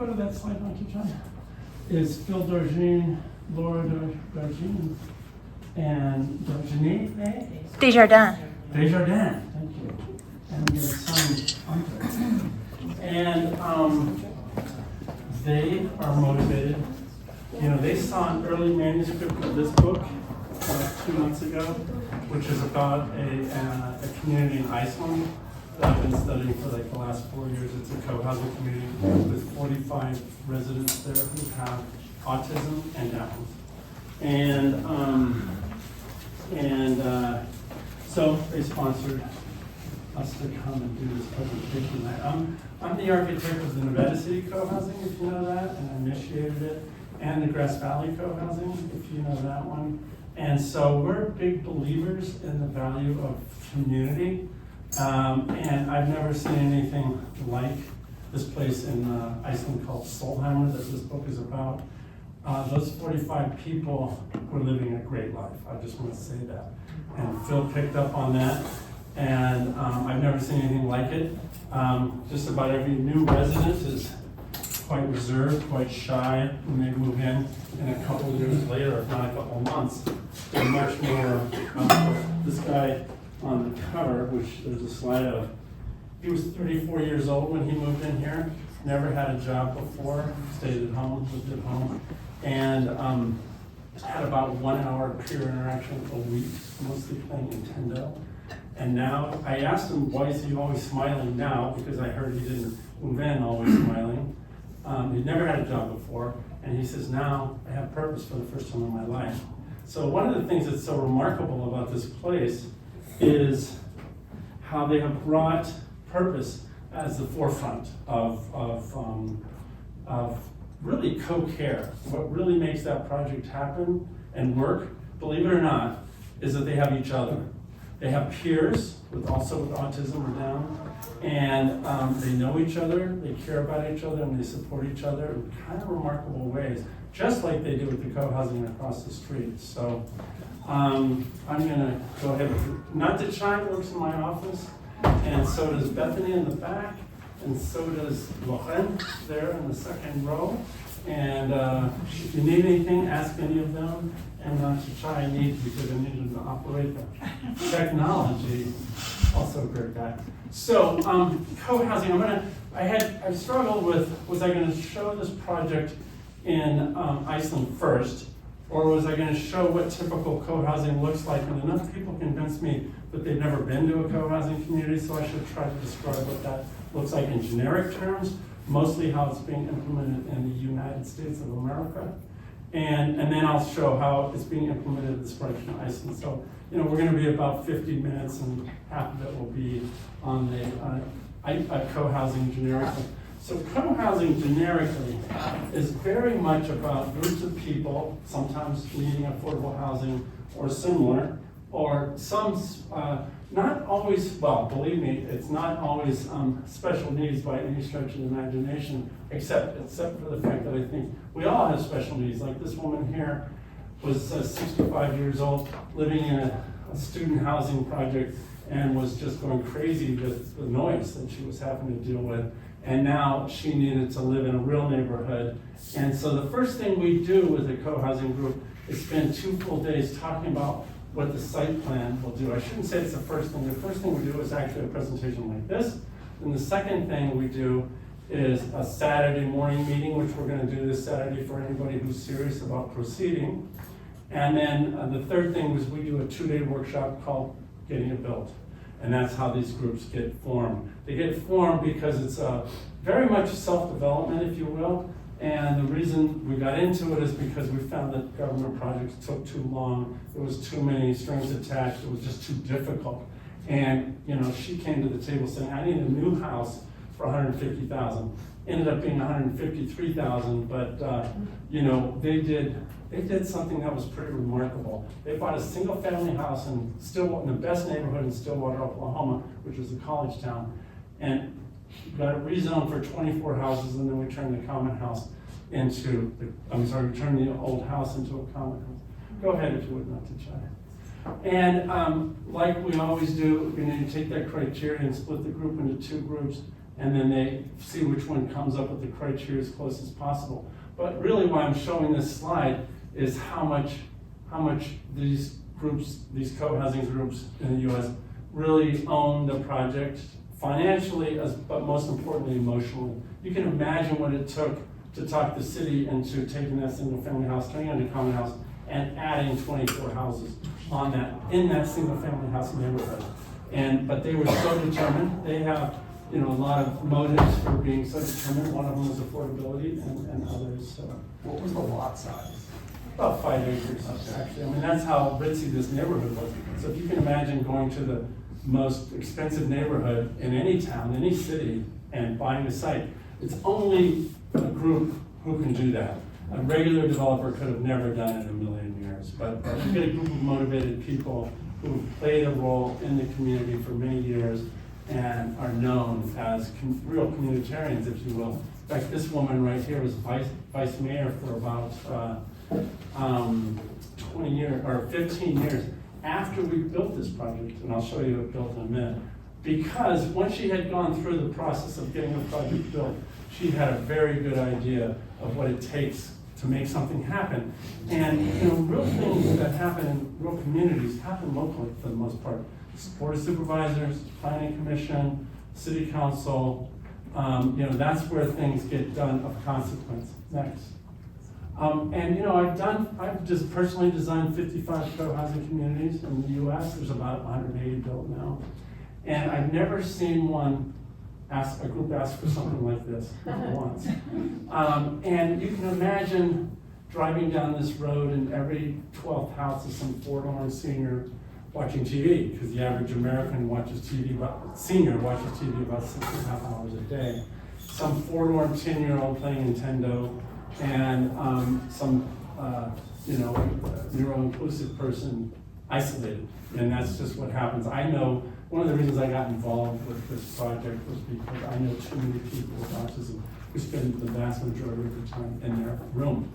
go to that slide, Dr. John? Is Phil Darjean, Laura Darjean, and Darjean Desjardins. Desjardins, thank you. And we have signed onto it. And they are motivated. You know, they saw an early manuscript of this book 2 months ago, which is about a community in Iceland that I've been studying for like the last 4 years. It's a co-housing community with 45 residents there who have autism and Downs. So they sponsored us to come and do this presentation tonight. I'm the architect of the Nevada City Co-Housing, if you know that, and I initiated it, and the Grass Valley Co-Housing, if you know that one. And so we're big believers in the value of community, and I've never seen anything like this place in Iceland called Solheimer that this book is about. Those 45 people were living a great life. I just want to say that. And Phil picked up on that, and I've never seen anything like it. Just about every new resident is quite reserved, quite shy when they move in, and a couple of years later, if not a couple of months, they're much more. This guy on the cover, which there's a slide of, he was 34 years old when he moved in here, never had a job before, stayed at home, lived at home, and had about 1 hour peer interaction a week, mostly playing Nintendo. And now, I asked him, why is he always smiling now? Because I heard he didn't move in always smiling. He'd never had a job before, and he says, now I have purpose for the first time in my life. So one of the things that's so remarkable about this place is how they have brought purpose as the forefront of really co-care. What really makes that project happen and work, believe it or not, is that they have each other. They have peers also with autism or Down, and they know each other, they care about each other, and they support each other in kind of remarkable ways, just like they do with the co-housing across the street. So I'm gonna go ahead with, not that Chime works in my office, and so does Bethany in the back, and so does Loren there in the second row. And if you need anything, ask any of them, and not to try and need, because I need them to operate the technology. Also a great guy. So co-housing, I struggled with, was I going to show this project in Iceland first, or was I going to show what typical co-housing looks like? And enough people convinced me that they've never been to a co-housing community, so I should try to describe what that looks like in generic terms, mostly how it's being implemented in the United States of America. And then I'll show how it's being implemented in this project in Iceland. So, you know, we're going to be about 50 minutes, and half of it will be on the co-housing generically. So co-housing generically is very much about groups of people, sometimes needing affordable housing or similar, or some, not always, well, believe me, it's not always special needs by any stretch of the imagination, except for the fact that I think we all have special needs. Like this woman here was 65 years old, living in a student housing project, and was just going crazy with the noise that she was having to deal with. And now she needed to live in a real neighborhood. And so the first thing we do with a co-housing group is spend 2 full days talking about what the site plan will do. I shouldn't say it's the first thing. The first thing we do is actually a presentation like this. And the second thing we do is a Saturday morning meeting, which we're going to do this Saturday for anybody who's serious about proceeding. And then the third thing is we do a 2-day workshop called Getting It Built. And that's how these groups get formed. They get formed because it's very much self-development, if you will. And the reason we got into it is because we found that government projects took too long. There was too many strings attached. It was just too difficult. And you know, she came to the table saying, "I need a new house for $150,000." Ended up being $153,000, but you know, they did something that was pretty remarkable. They bought a single-family house in the best neighborhood in Stillwater, Oklahoma, which was a college town, and got it rezoned for 24 houses, and then we turned the common house into we turned the old house into a common house. Go ahead if you would, not to try. And like we always do, we need to take that criteria and split the group into 2 groups. and then they see which one comes up with the criteria as close as possible. But really why I'm showing this slide is how much these groups, these co-housing groups in the US really own the project financially, but most importantly, emotionally. You can imagine what it took to talk the city into taking that single family house, turning it into a common house, and adding 24 houses on that, in that single family house neighborhood. But they were so determined. They have, a lot of motives for being so determined. One of them was affordability and others. What was the lot size? About 5 acres, actually. I mean, that's how ritzy this neighborhood was. So if you can imagine going to the most expensive neighborhood in any town, any city, and buying a site, it's only a group who can do that. A regular developer could have never done it in a million years. But you get a group of motivated people who played a role in the community for many years and are known as real communitarians, if you will. In fact, this woman right here was vice mayor for about 20 years, or 15 years after we built this project, and I'll show you it built in a minute. Because once she had gone through the process of getting the project built, she had a very good idea of what it takes to make something happen. And real things that happen in real communities happen locally for the most part. Board of Supervisors, Planning Commission, City Council, that's where things get done of consequence. Next. I've just personally designed 55 co-housing communities in the US. There's about 180 built now. And I've never seen a group ask for something like this, not once. And you can imagine driving down this road and every 12th house is some forlorn senior watching TV, because the average American senior watches TV about 6.5 hours a day. Some forlorn 10-year-old playing Nintendo, and some neuro-inclusive person isolated. And that's just what happens. I know one of the reasons I got involved with this project was because I know too many people with autism who spend the vast majority of their time in their room.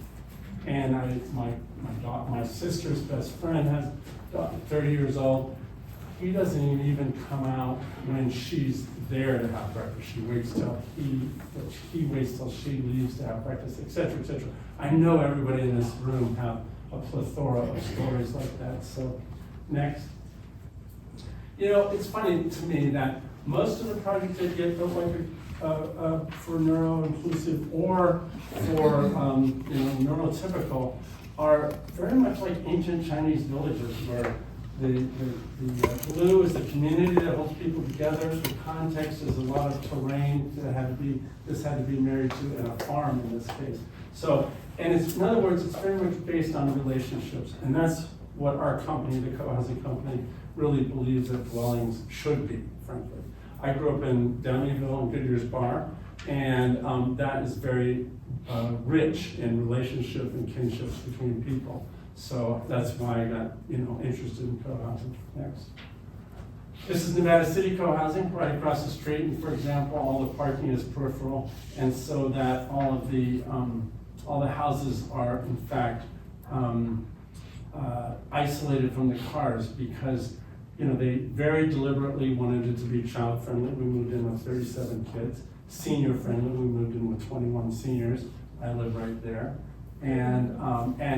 And my sister's best friend has 30 years old. He doesn't even come out when she's there to have breakfast. He waits till she leaves to have breakfast, etc., etc. I know everybody in this room have a plethora of stories like that. So, next. It's funny to me that most of the projects that get built for Neuro-Inclusive or for neurotypical are very much like ancient Chinese villages where the blue is the community that holds people together. The context is a lot of terrain that had to be married to, and a farm in this case. So, in other words, it's very much based on relationships, and that's what our company, the co-housing company, really believes that dwellings should be, frankly. I grew up in Downeyville and Goodyear's Bar, and that is very rich in relationship and kinships between people. So that's why I got interested in co-housing. Next. This is Nevada City Co-housing, right across the street. And for example, all the parking is peripheral, and so that all the houses are in fact isolated from the cars because they very deliberately wanted it to be child friendly. We moved in with 37 kids. Senior friendly. We moved in with 21 seniors. I live right there. And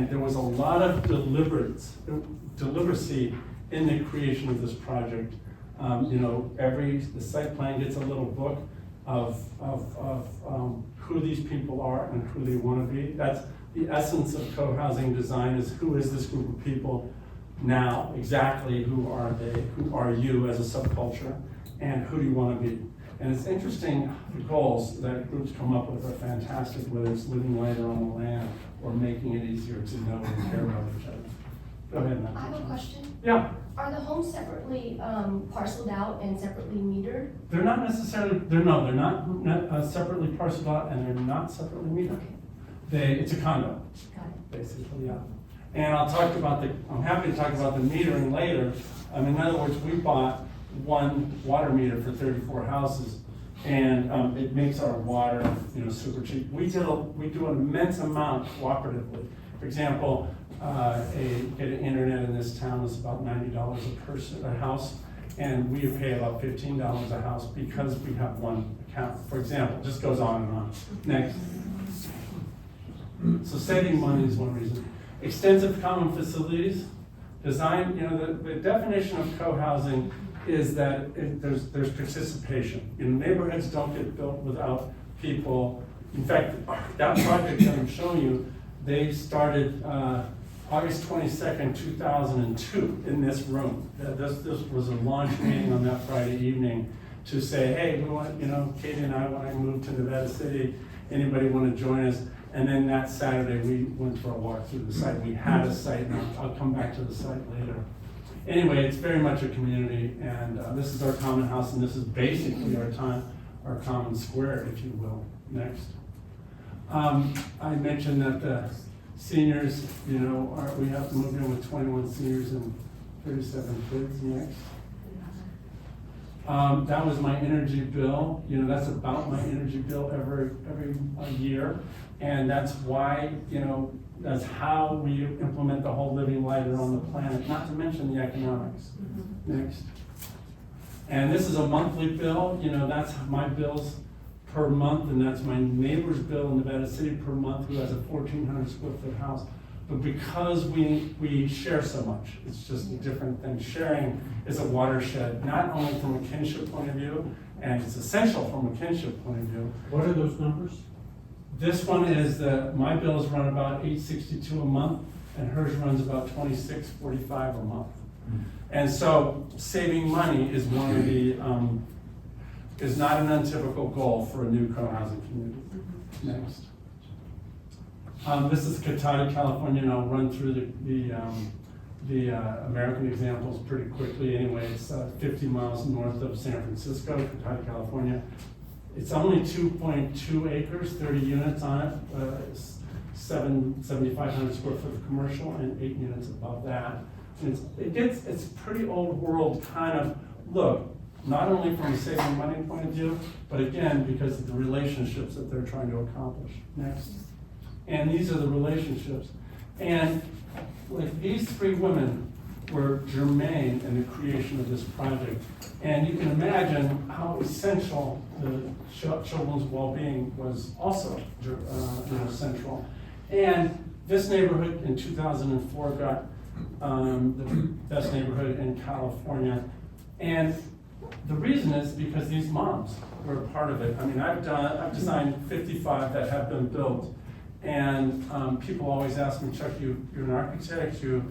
there was a lot of deliberacy in the creation of this project. The site plan gets a little book of who these people are and who they want to be. That's the essence of co-housing design, is who is this group of people now, exactly who are they, who are you as a subculture, and who do you want to be. And it's interesting, the goals that groups come up with are fantastic, whether it's living lighter on the land or making it easier to know and care about each other. Go ahead, Matt. I have a question. Yeah. Are the homes separately parceled out and separately metered? They're not necessarily, they're not separately parceled out, and they're not separately metered. It's a condo, Got it. basically, yeah. And I'm happy to talk about the metering later. In other words, we bought one water meter for 34 houses, and it makes our water, super cheap. We do an immense amount cooperatively. For example, get an internet in this town is about $90 a house, And we pay about $15 a house because we have one account, for example, just goes on and on. Next. So saving money is one reason. Extensive common facilities, design, the definition of co-housing is that there's participation. Neighborhoods don't get built without people. In fact, that project that I'm showing you, they started August 22nd, 2002 in this room. This was a launch meeting on that Friday evening to say, hey, we want, Katie and I want to move to Nevada City. Anybody want to join us? And then that Saturday, we went for a walk through the site. We had a site, and I'll come back to the site later. Anyway, it's very much a community, and this is our common house, and this is basically our common square, if you will. Next. I mentioned that the seniors, we have moved in with 21 seniors and 37 kids. Next. That was my energy bill. That's about my energy bill every year. And that's why, that's how we implement the whole living lighter on the planet, not to mention the economics. Next. And this is a monthly bill. That's my bills per month, and that's my neighbor's bill in Nevada City per month, who has a 1,400 square foot house. But because we share so much, it's just a different thing. Sharing is a watershed, not only from a kinship point of view, and it's essential from a kinship point of view. What are those numbers? This one is my bills run about $862 a month, and hers runs about $2645 a month. And so saving money is one of the, is not an untypical goal for a new co-housing community. Next. This is Cotati, California, and I'll run through the American examples pretty quickly. Anyway, it's 50 miles north of San Francisco, Cotati, California. It's only 2.2 acres, 30 units on it, 7,500 square foot of commercial, and 8 units above that. And it's pretty old world kind of look, not only from a saving money point of view, but again, because of the relationships that they're trying to accomplish. Next. And these are the relationships. And like these three women were germane in the creation of this project. And you can imagine how essential the children's well-being was also central. And this neighborhood in 2004 got the best neighborhood in California. And the reason is because these moms were a part of it. I mean, I've designed 55 that have been built. And people always ask me, Chuck, you're an architect, you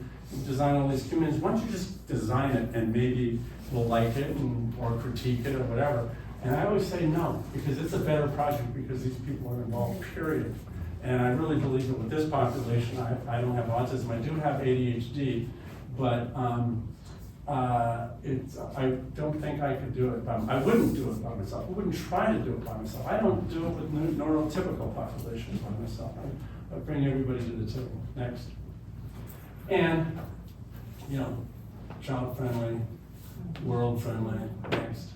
design all these communities, why don't you just design it and maybe we'll like it or critique it or whatever. And I always say no, because it's a better project because these people are involved, period. And I really believe that with this population, I don't have autism, I do have ADHD, but I don't think I could do it I wouldn't do it by myself. I wouldn't try to do it by myself. I don't do it with neurotypical populations by myself. I bring everybody to the table. Next. And, child-friendly, world-friendly. Next.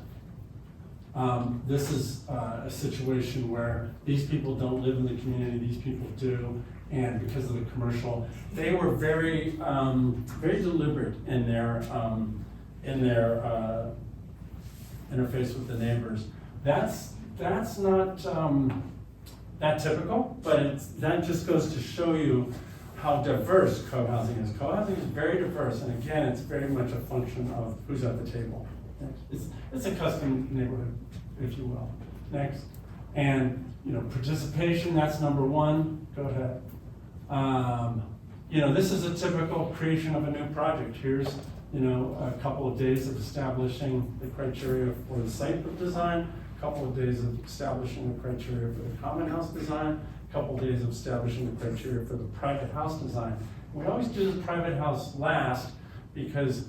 This is a situation where these people don't live in the community, these people do, and because of the commercial, they were very deliberate in their interface with the neighbors. That's not that typical, but that just goes to show you how diverse co-housing is. Co-housing is very diverse, and again, it's very much a function of who's at the table. It's a custom neighborhood, if you will. Next. And, participation, that's number one. Go ahead. This is a typical creation of a new project. Here's, a couple of days of establishing the criteria for the site of design, a couple of days of establishing the criteria for the common house design, a couple of days of establishing the criteria for the private house design. We always do the private house last because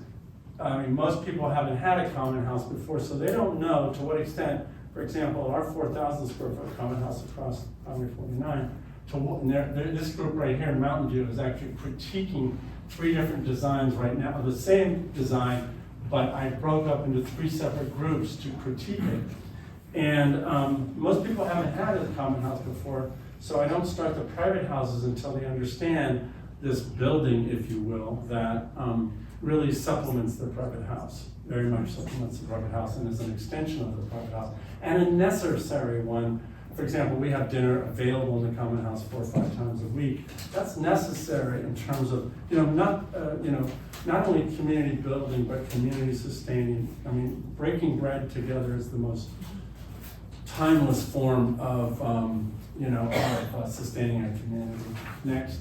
most people haven't had a common house before, so they don't know to what extent, for example, our 4,000 square foot common house across Highway 49, this group right here in Mountain View is actually critiquing 3 different designs right now, the same design, but I broke up into 3 separate groups to critique it. And most people haven't had a common house before, so I don't start the private houses until they understand this building, if you will, that really supplements their private house, very much supplements the private house and is an extension of the private house, and a necessary one. For example, we have dinner available in the common house 4 or 5 times a week. That's necessary in terms of, not only community building, but community sustaining. I mean, breaking bread together is the most timeless form of, sustaining a community. Next.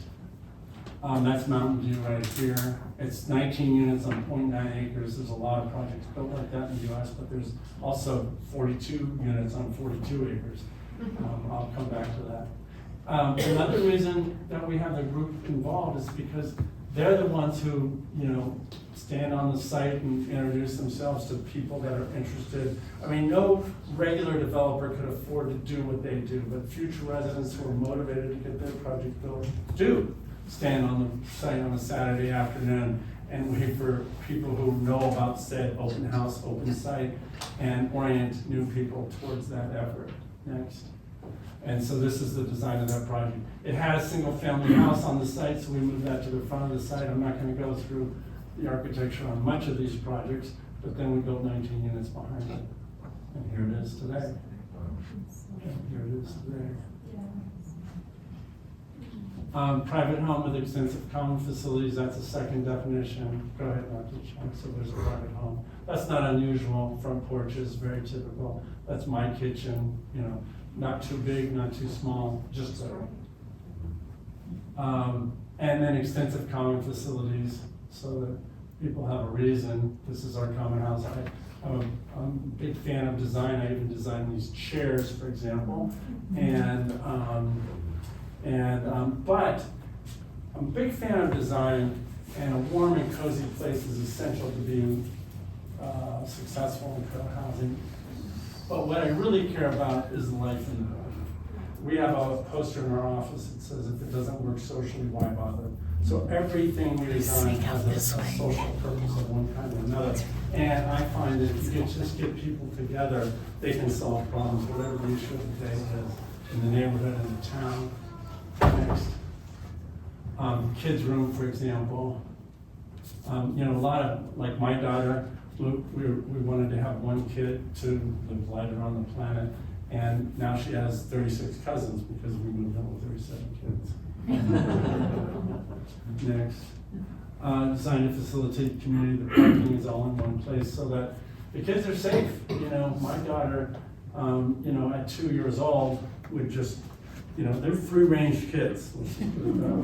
That's Mountain View right here. It's 19 units on 0.9 acres. There's a lot of projects built like that in the US, but there's also 42 units on 42 acres. I'll come back to that. Another reason that we have the group involved is because they're the ones who, stand on the site and introduce themselves to people that are interested. I mean, no regular developer could afford to do what they do, but future residents who are motivated to get their project built do stand on the site on a Saturday afternoon and wait for people who know about said open house, open site, and orient new people towards that effort. Next. And so this is the design of that project. It had a single family house on the site, so we moved that to the front of the site. I'm not going to go through the architecture on much of these projects, but then we built 19 units behind it. And here it is today. And here it is today. Private home with extensive common facilities, that's a second definition. Go ahead, Dr. Chung. So there's a private home. That's not unusual. Front porches, very typical. That's my kitchen, not too big, not too small, just so. And then extensive common facilities so that people have a reason. This is our common house. I'm a big fan of design. I even designed these chairs, for example. But I'm a big fan of design, and a warm and cozy place is essential to being successful in co-housing. But what I really care about is life in the home. We have a poster in our office that says, if it doesn't work socially, why bother? So everything we design has a social purpose of one kind or another. And I find that if you can just get people together, they can solve problems, whatever the issue of the day is, in the neighborhood, in the town. Next. Kids' room, for example. A lot of, like my daughter, we wanted to have one kid to live lighter on the planet, and now she has 36 cousins because we moved in with 37 kids. Next. Design to facilitate community. The parking is all in one place so that the kids are safe. My daughter, at 2 years old, would just, they're free-range kids. Let's put it that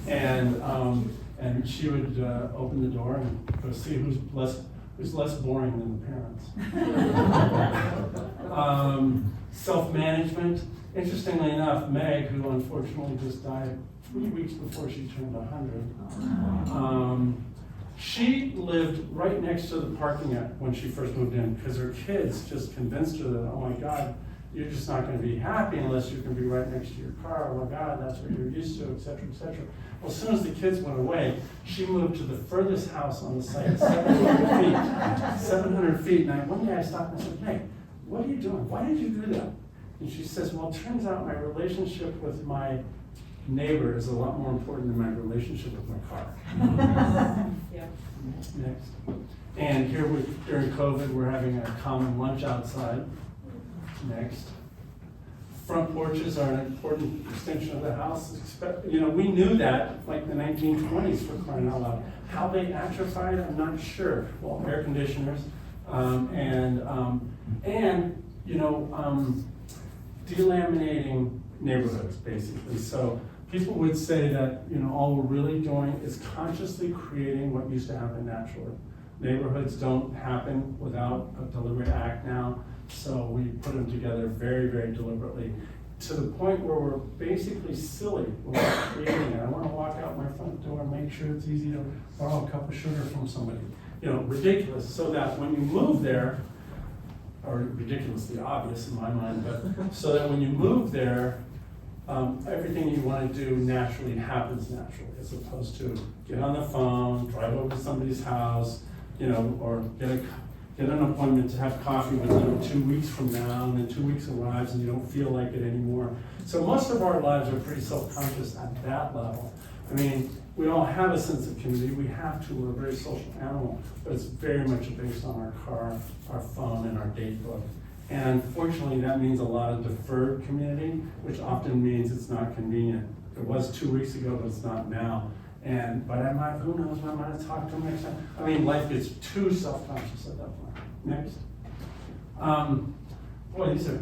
way. And she would open the door and go see who's less boring than the parents. Self-management. Interestingly enough, Meg, who unfortunately just died 3 weeks before she turned 100, she lived right next to the parking lot when she first moved in because her kids just convinced her that, oh my God, you're just not going to be happy unless you can be right next to your car. Oh my God, that's what you're used to, et cetera, et cetera. Well, as soon as the kids went away, she moved to the furthest house on the site, 700 feet. 700 feet. And one day I stopped and I said, hey, what are you doing? Why did you do that? And she says, well, it turns out my relationship with my neighbor is a lot more important than my relationship with my car. Yeah. Next. And here during COVID, we're having a common lunch outside. Next. Front porches are an important extension of the house. We knew that like the 1920s, for crying out loud. How they atrophied, I'm not sure. Well, air conditioners, delaminating neighborhoods, basically. So people would say that, all we're really doing is consciously creating what used to happen naturally. Neighborhoods don't happen without a deliberate act now. So we put them together very, very deliberately to the point where we're basically silly when we're creating it. I want to walk out my front door and make sure it's easy to borrow a cup of sugar from somebody. Ridiculous, so that when you move there, or ridiculously obvious in my mind, but so that when you move there, everything you want to do naturally happens naturally, as opposed to get on the phone, drive over to somebody's house, or get an appointment to have coffee with them 2 weeks from now, and then 2 weeks arrives and you don't feel like it anymore. So most of our lives are pretty self-conscious at that level. I mean, we all have a sense of community, we have to, we're a very social animal, but it's very much based on our car, our phone, and our date book. And unfortunately, that means a lot of deferred community, which often means it's not convenient. It was 2 weeks ago, but it's not now. But I might, who knows, I might talk to them next time. I mean, life gets too self-conscious at that point. Next. Boy, these are,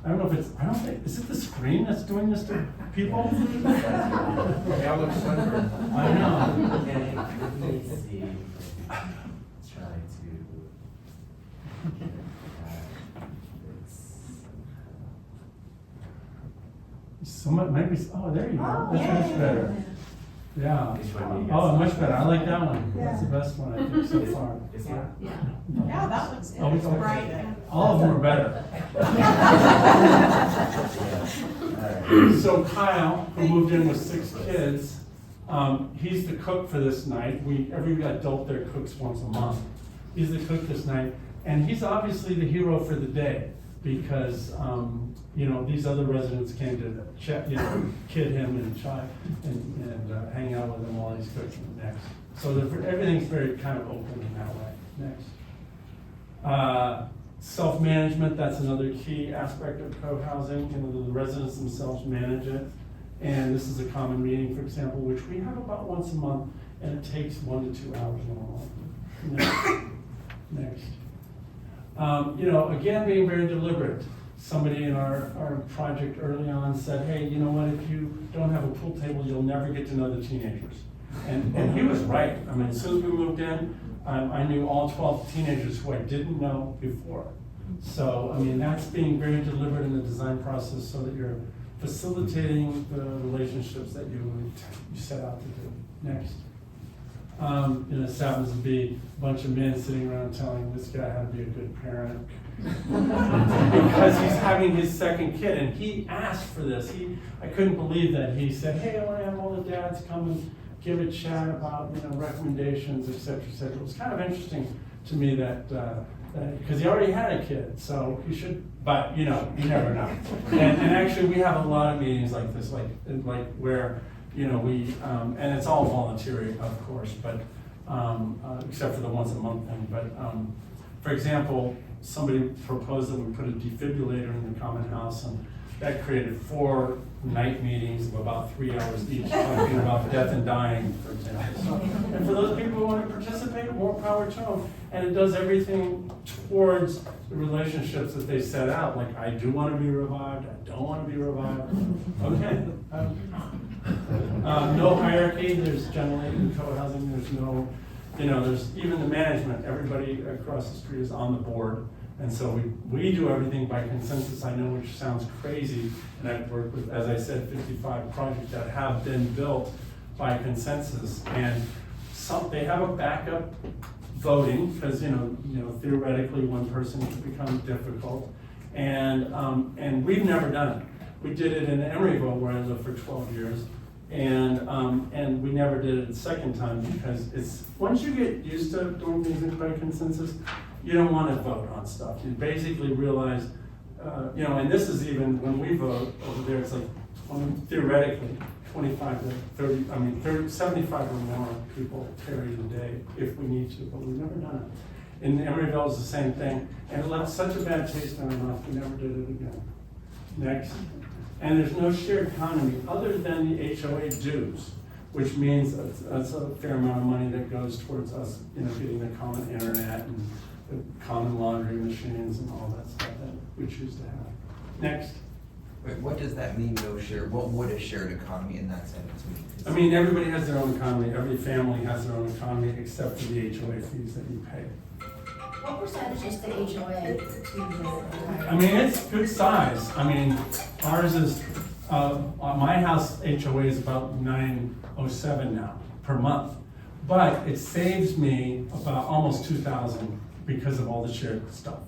I don't know if it's, I don't think, is it the screen that's doing this to people? They all look sunburned. I know. Okay, let me see. Try to. Somewhat, maybe, oh, there you go. Oh, That's much yeah. better. Yeah. Which one do you Oh, guys much better. I like that one. That's the Yeah. best one I think so far. Is Yeah. it? Yeah, that one's Oh, good. it's It's okay. bright. All of them are better. Alright. So Kyle, who moved in with 6 kids, he's the cook for this night. Every adult there cooks once a month. He's the cook this night, and he's obviously the hero for the day because, these other residents came to kid him and hang out with him while he's cooking next. So everything's very kind of open in that way. Next. Self-management, that's another key aspect of co-housing. The residents themselves manage it. And this is a common meeting, for example, which we have about once a month, and it takes 1 to 2 hours normally. Next. Again, being very deliberate. Somebody in our project early on said, hey, you know what, if you don't have a pool table, you'll never get to know the teenagers. And he was right. I mean, as soon as we moved in, I knew all 12 teenagers who I didn't know before. So, I mean, that's being very deliberate in the design process so that you're facilitating the relationships that you set out to do. Next. This happens to be a bunch of men sitting around telling this guy how to be a good parent. Because he's having his second kid, and he asked for this. I couldn't believe that. He said, hey, I want to have all the dads come and give a chat about, recommendations, et cetera, et cetera. It was kind of interesting to me that because he already had a kid, so he should, but, you never know. And actually, we have a lot of meetings like this, like where, and it's all voluntary, of course, but, except for the once a month thing, but, for example, somebody proposed that we put a defibrillator in the common house, and that created 4 night meetings of about 3 hours each, talking about death and dying, for example. So, and for those people who want to participate, more power to them. And it does everything towards the relationships that they set out, like I do want to be revived, I don't want to be revived. Okay. No hierarchy, there's generally in co-housing, there's no, there's even the management, everybody across the street is on the board. And so we do everything by consensus. I know, which sounds crazy, and I've worked with, as I said, 55 projects that have been built by consensus. And they have a backup voting, because theoretically one person could become difficult. And we've never done it. We did it in Emeryville, where I lived for 12 years. And we never did it the second time because once you get used to doing things by consensus, you don't want to vote on stuff. You basically realize, and this is even when we vote over there, it's like theoretically 25 to 30, 75 or more people carry the day if we need to, but we've never done it. In Emeryville is the same thing, and it left such a bad taste in our mouth, we never did it again. Next. And there's no shared economy other than the HOA dues, which means that's a fair amount of money that goes towards us, getting the common internet and the common laundry machines and all that stuff that we choose to have. Next. Wait, what does that mean, no share? What would a shared economy in that sentence mean? I mean, everybody has their own economy. Every family has their own economy except for the HOA fees that you pay. What percentage is the HOA? I mean, it's good size. I mean, ours is, my house HOA is about $907 now per month. But it saves me about almost $2,000 because of all the shared stuff.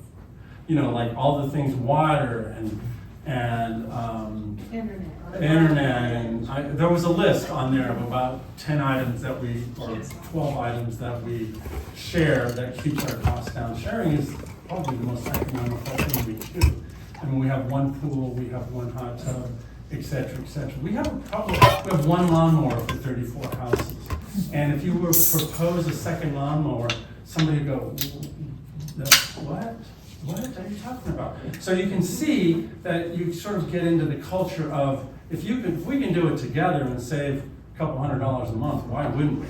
Like all the things, water and internet, and there was a list on there of about 10 items or 12 items that we share that keeps our costs down. Sharing is probably the most economical thing we do. I mean, we have one pool, we have one hot tub, et cetera, et cetera. We have one lawnmower for 34 houses. And if you were to propose a second lawnmower, somebody would go, what? What are you talking about? So you can see that you sort of get into the culture of, if we can do it together and save a couple $100 a month, why wouldn't we?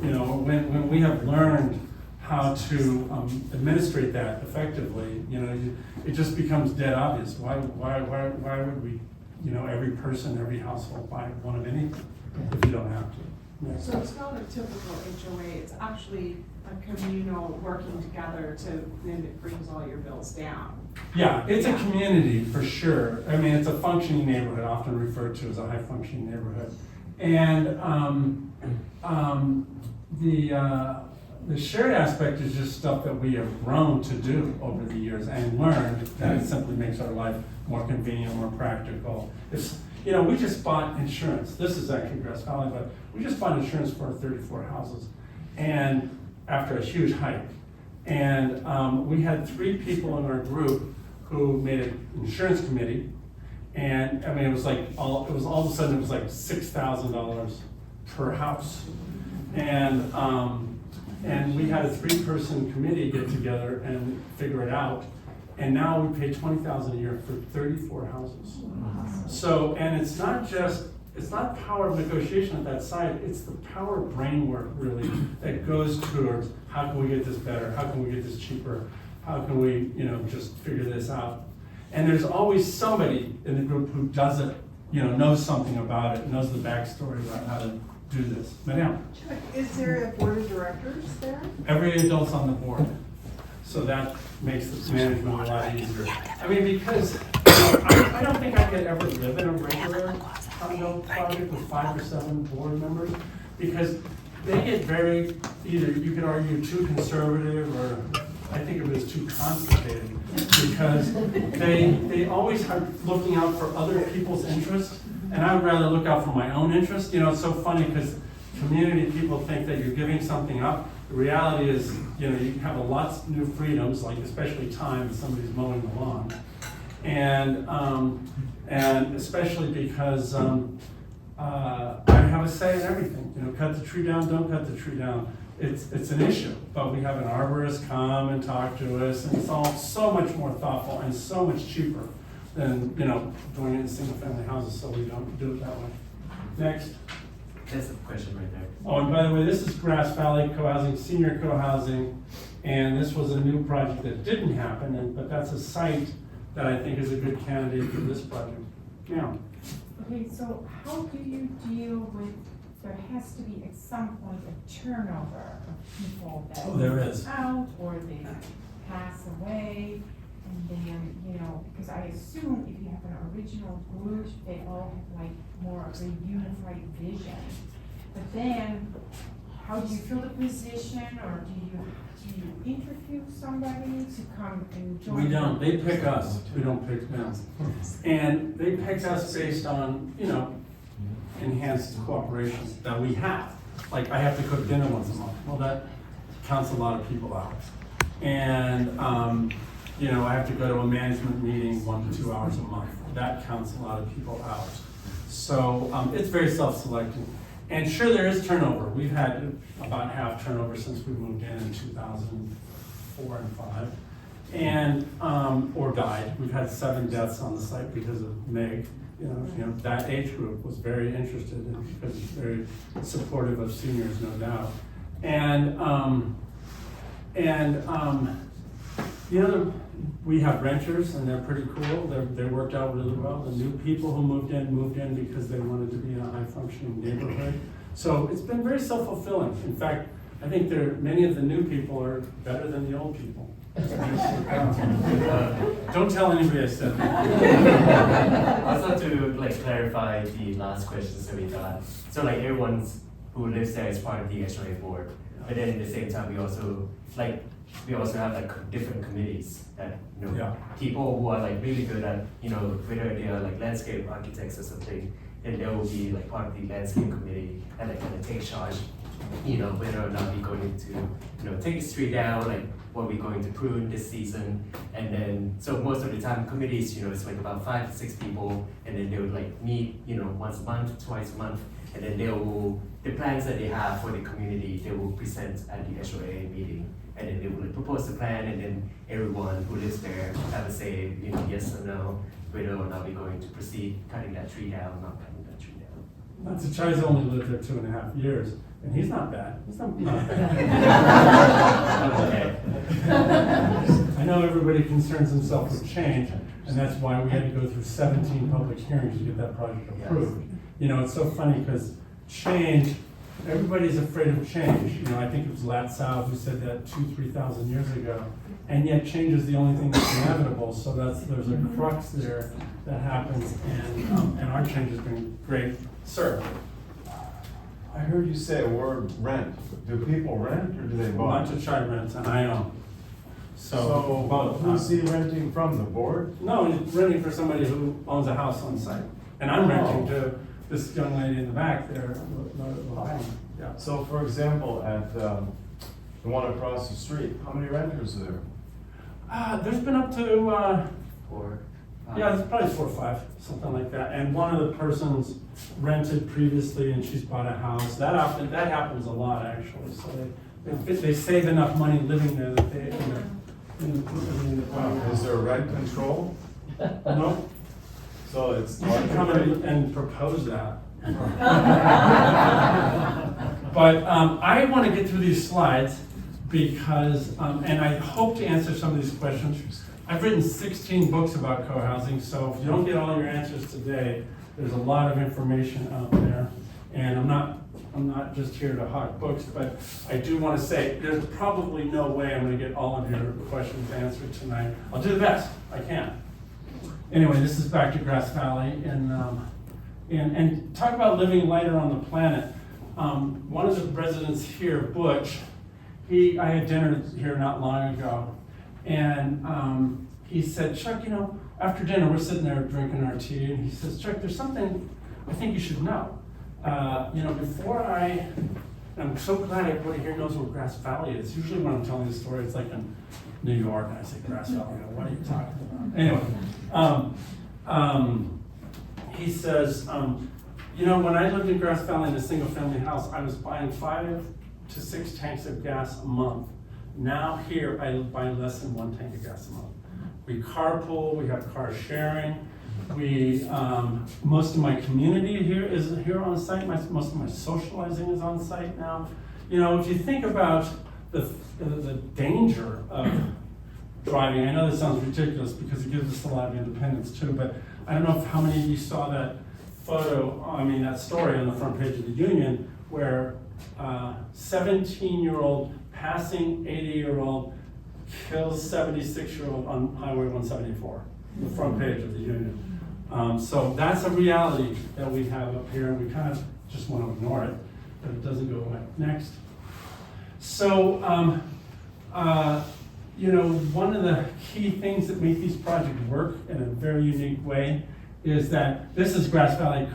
You know, when we have learned how to administrate that effectively, you know, it just becomes dead obvious. Why would we, you know, every person, every household buy one of anything if you don't have to? Yeah. So it's not a typical HOA, it's actually a communal working together then it brings all your bills down. Yeah, it's a community for sure. I mean, it's a functioning neighborhood, often referred to as a high functioning neighborhood. And the shared aspect is just stuff that we have grown to do over the years and learned that it simply makes our life more convenient, more practical. You know, we just bought insurance. This is actually Grass Valley, but we just bought insurance for our 34 houses, and after a huge hike. And we had 3 people in our group who made an insurance committee, and I mean, it was all of a sudden it was like $6,000 per house, and we had a 3-person committee get together and figure it out. And now we pay $20,000 a year for 34 houses. So, and it's not power of negotiation at that site, it's the power of brain work really that goes towards how can we get this better, how can we get this cheaper, how can we, you know, just figure this out. And there's always somebody in the group who does it, you know, knows something about it, knows the backstory about how to do this. Madam? Is there a board of directors there? Every adult's on the board. So that makes the management a lot easier. I mean, because I don't think I could ever live in a regular condo project with 5 or 7 board members, because they get very, either you could argue too conservative, or I think it was too constipated, because they always are looking out for other people's interests, and I would rather look out for my own interest. You know, it's so funny because community people think that you're giving something up. The reality is, you know, you have a lot of new freedoms, like especially time if somebody's mowing the lawn. And especially because I have a say in everything. You know, cut the tree down, don't cut the tree down. It's an issue, but we have an arborist come and talk to us, and it's all so much more thoughtful and so much cheaper than, you know, doing it in single family houses, so we don't do it that way. Next. There's a question right there. Oh, and by the way, this is Grass Valley Cohousing, senior cohousing, and this was a new project that didn't happen, but that's a site that I think is a good candidate for this project. Yeah. Okay, so how do you deal with, there has to be at some point a turnover of people that Oh, there is. out or they pass away, and then, you know, because I assume if you have an original group, they all have like more of a unified vision. But then, how do you fill the position, or do you interview somebody to come and join? We don't, they pick us, we don't pick them. And they pick us based on, you know, enhanced cooperation that we have. Like, I have to cook dinner once a month, well, that counts a lot of people out. And, you know, I have to go to a management meeting 1 to 2 hours a month, that counts a lot of people out. So, it's very self-selecting. And sure, there is turnover. We've had about half turnover since we moved in 2004 and 5. And, or died. We've had 7 deaths on the site because of Meg. You know, that age group was very interested in, because it's very supportive of seniors, no doubt. And you know, we have renters, and they're pretty cool. They worked out really well. The new people who moved in because they wanted to be in a high-functioning neighborhood. So it's been very self-fulfilling. In fact, I think many of the new people are better than the old people. Don't tell anybody I said that. Also to like clarify the last questions that we got. So like everyone who lives there is part of the HOA board, but then at the same time we also have like different committees that, you know, Yeah. people who are like really good at, you know, whether they are like landscape architects or something, then they will be like part of the landscape committee and like kind of take charge whether or not we're going to, take the street down, like what we're going to prune this season. And then, so most of the time committees, it's like about 5 to 6 people, and then they would like meet, once a month, twice a month, and then the plans that they have for the community, they will present at the HOA meeting. And then they will like, propose the plan, and then everyone who lives there have a say, yes or no, whether or not we're going to proceed cutting that tree down, not cutting that tree down. That's Chai's only lived there 2.5 years, and he's not bad. He's not bad. Okay. I know everybody concerns himself with change, and that's why we had to go through 17 public hearings to get that project approved. It's so funny because change, everybody's afraid of change. I think it was Latzow who said that 3,000 years ago. And yet change is the only thing that's inevitable, so there's a crux there that happens, and our change has been great. Sir? I heard you say a word rent. Do people rent or do they buy? Not to Chai rents, and I own. So both. who's he renting from, the board? No, he's renting for somebody who owns a house on site. And I'm renting to this young lady in the back there. Yeah. So for example, at the one across the street, how many renters are there? There's been up to, Or, yeah, there's probably 4 or 5, something like that. And one of the persons rented previously and she's bought a house. That happens a lot, actually. So they save enough money living there that they, in the property. Is there rent control? No, So it's you should come and propose that. But I want to get through these slides because, and I hope to answer some of these questions. I've written 16 books about co-housing, so if you don't get all your answers today, there's a lot of information out there. And I'm not just here to hawk books, but I do want to say there's probably no way I'm going to get all of your questions answered tonight. I'll do the best I can. Anyway, this is back to Grass Valley, and talk about living lighter on the planet. One of the residents here, Butch, I had dinner here not long ago, and he said, Chuck, after dinner we're sitting there drinking our tea, and he says, Chuck, there's something I think you should know. I'm so glad everybody here knows where Grass Valley is. Usually when I'm telling this story, it's like in New York, and I say Grass Valley, what are you talking about? Anyway, he says, when I lived in Grass Valley in a single family house, I was buying 5 to 6 tanks of gas a month. Now here, I buy less than 1 tank of gas a month. We carpool, we have car sharing. Most of my community here is here on site. Most of my socializing is on site now. If you think about the danger of driving, I know this sounds ridiculous because it gives us a lot of independence too, but I don't know how many of you saw that that story on the front page of the Union where 17-year-old passing 80-year-old kills 76-year-old on Highway 174, the front page of the Union. So that's a reality that we have up here, and we kind of just want to ignore it, but it doesn't go away. Next. So, one of the key things that make these projects work in a very unique way is that this is Grass Valley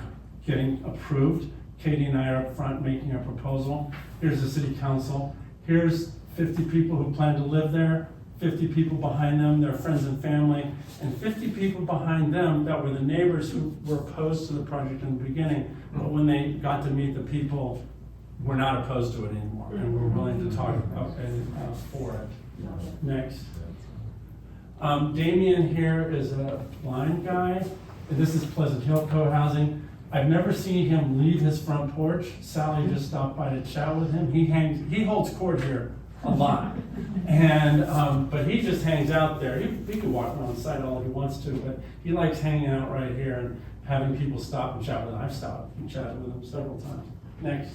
getting approved. Katie and I are up front making a proposal. Here's the city council. Here's 50 people who plan to live there, 50 people behind them, their friends and family, and 50 people behind them that were the neighbors who were opposed to the project in the beginning, but when they got to meet the people, were not opposed to it anymore, and were willing to talk for it. Next. Damien here is a blind guy. This is Pleasant Hill Co-Housing. I've never seen him leave his front porch. Sally just stopped by to chat with him. He holds court here a lot. And, but he just hangs out there. He can walk around the site all he wants to, but he likes hanging out right here and having people stop and chat with him. I've stopped and chatted with him several times. Next.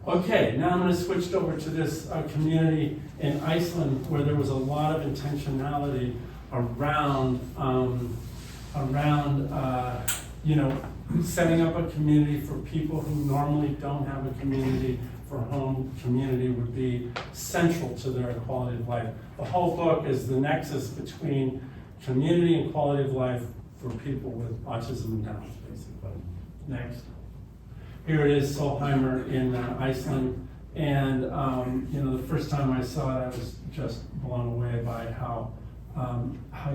Okay, now I'm going to switch over to this community in Iceland where there was a lot of intentionality around setting up a community for people who normally don't have a community. For home community would be central to their quality of life. The whole book is the nexus between community and quality of life for people with autism and Down, basically. Next. Here it is, Solheimer in Iceland. And, the first time I saw it, I was just blown away by how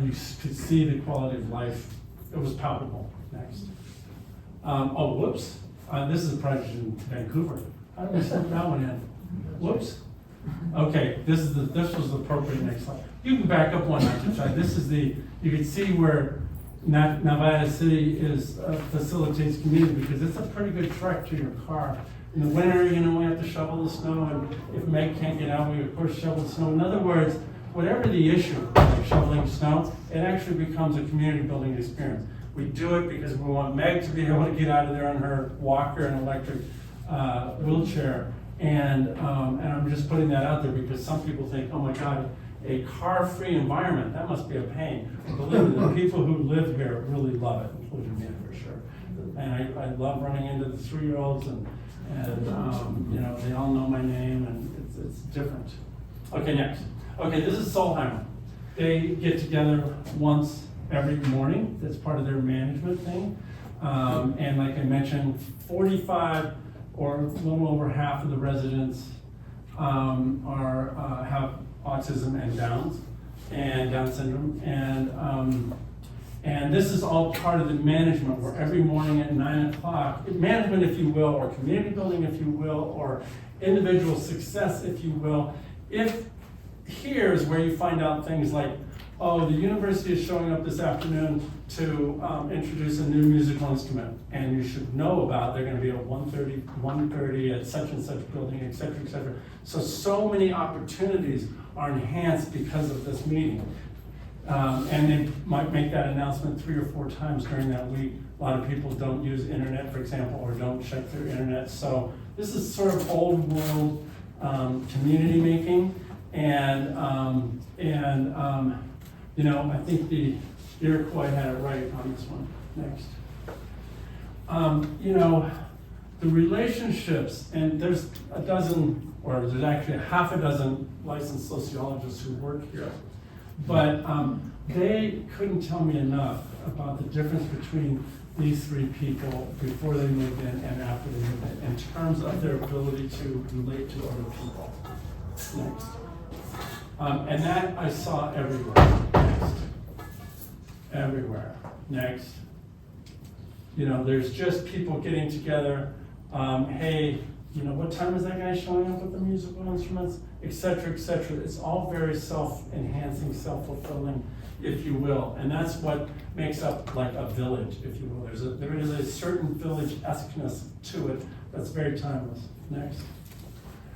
you could see the quality of life. It was palpable. Next. Whoops. This is a project in Vancouver. How did we slip that one in? Whoops. Okay, this was the appropriate next slide. You can back up one notch. You can see where Nevada City facilitates community, because it's a pretty good trek to your car. In the winter, we have to shovel the snow, and if Meg can't get out, we of course shovel the snow. In other words, whatever the issue, like shoveling snow, it actually becomes a community building experience. We do it because we want Meg to be able to get out of there on her walker and electric wheelchair. And I'm just putting that out there because some people think, oh my God, a car-free environment, that must be a pain. Believe me, the people who live here really love it, including me for sure. And I love running into the 3-year-olds and they all know my name, and it's different. Okay, next. Okay, this is Solheimer. They get together once every morning. That's part of their management thing. And like I mentioned, 45 or a little over half of the residents have autism and Down syndrome. And this is all part of the management, where every morning at 9 o'clock, management, if you will, or community building, if you will, or individual success, if you will. Here's where you find out things like, the university is showing up this afternoon to introduce a new musical instrument, and you should know about, they're gonna be at 1:30 at such and such building, et cetera, et cetera. So many opportunities are enhanced because of this meeting. And they might make that announcement 3 or 4 times during that week. A lot of people don't use internet, for example, or don't check their internet. So this is sort of old world community making. I think the Iroquois had it right on this one. Next. The relationships, and there's a dozen, or there's actually half a dozen licensed sociologists who work here. But they couldn't tell me enough about the difference between these 3 people before they moved in and after they moved in terms of their ability to relate to other people. Next. And that I saw everywhere. Next. Everywhere. Next. There's just people getting together. Hey, what time is that guy showing up with the musical instruments, et cetera, et cetera. It's all very self-enhancing, self-fulfilling, if you will. And that's what makes up like a village, if you will. There is a certain village-esqueness to it that's very timeless. Next.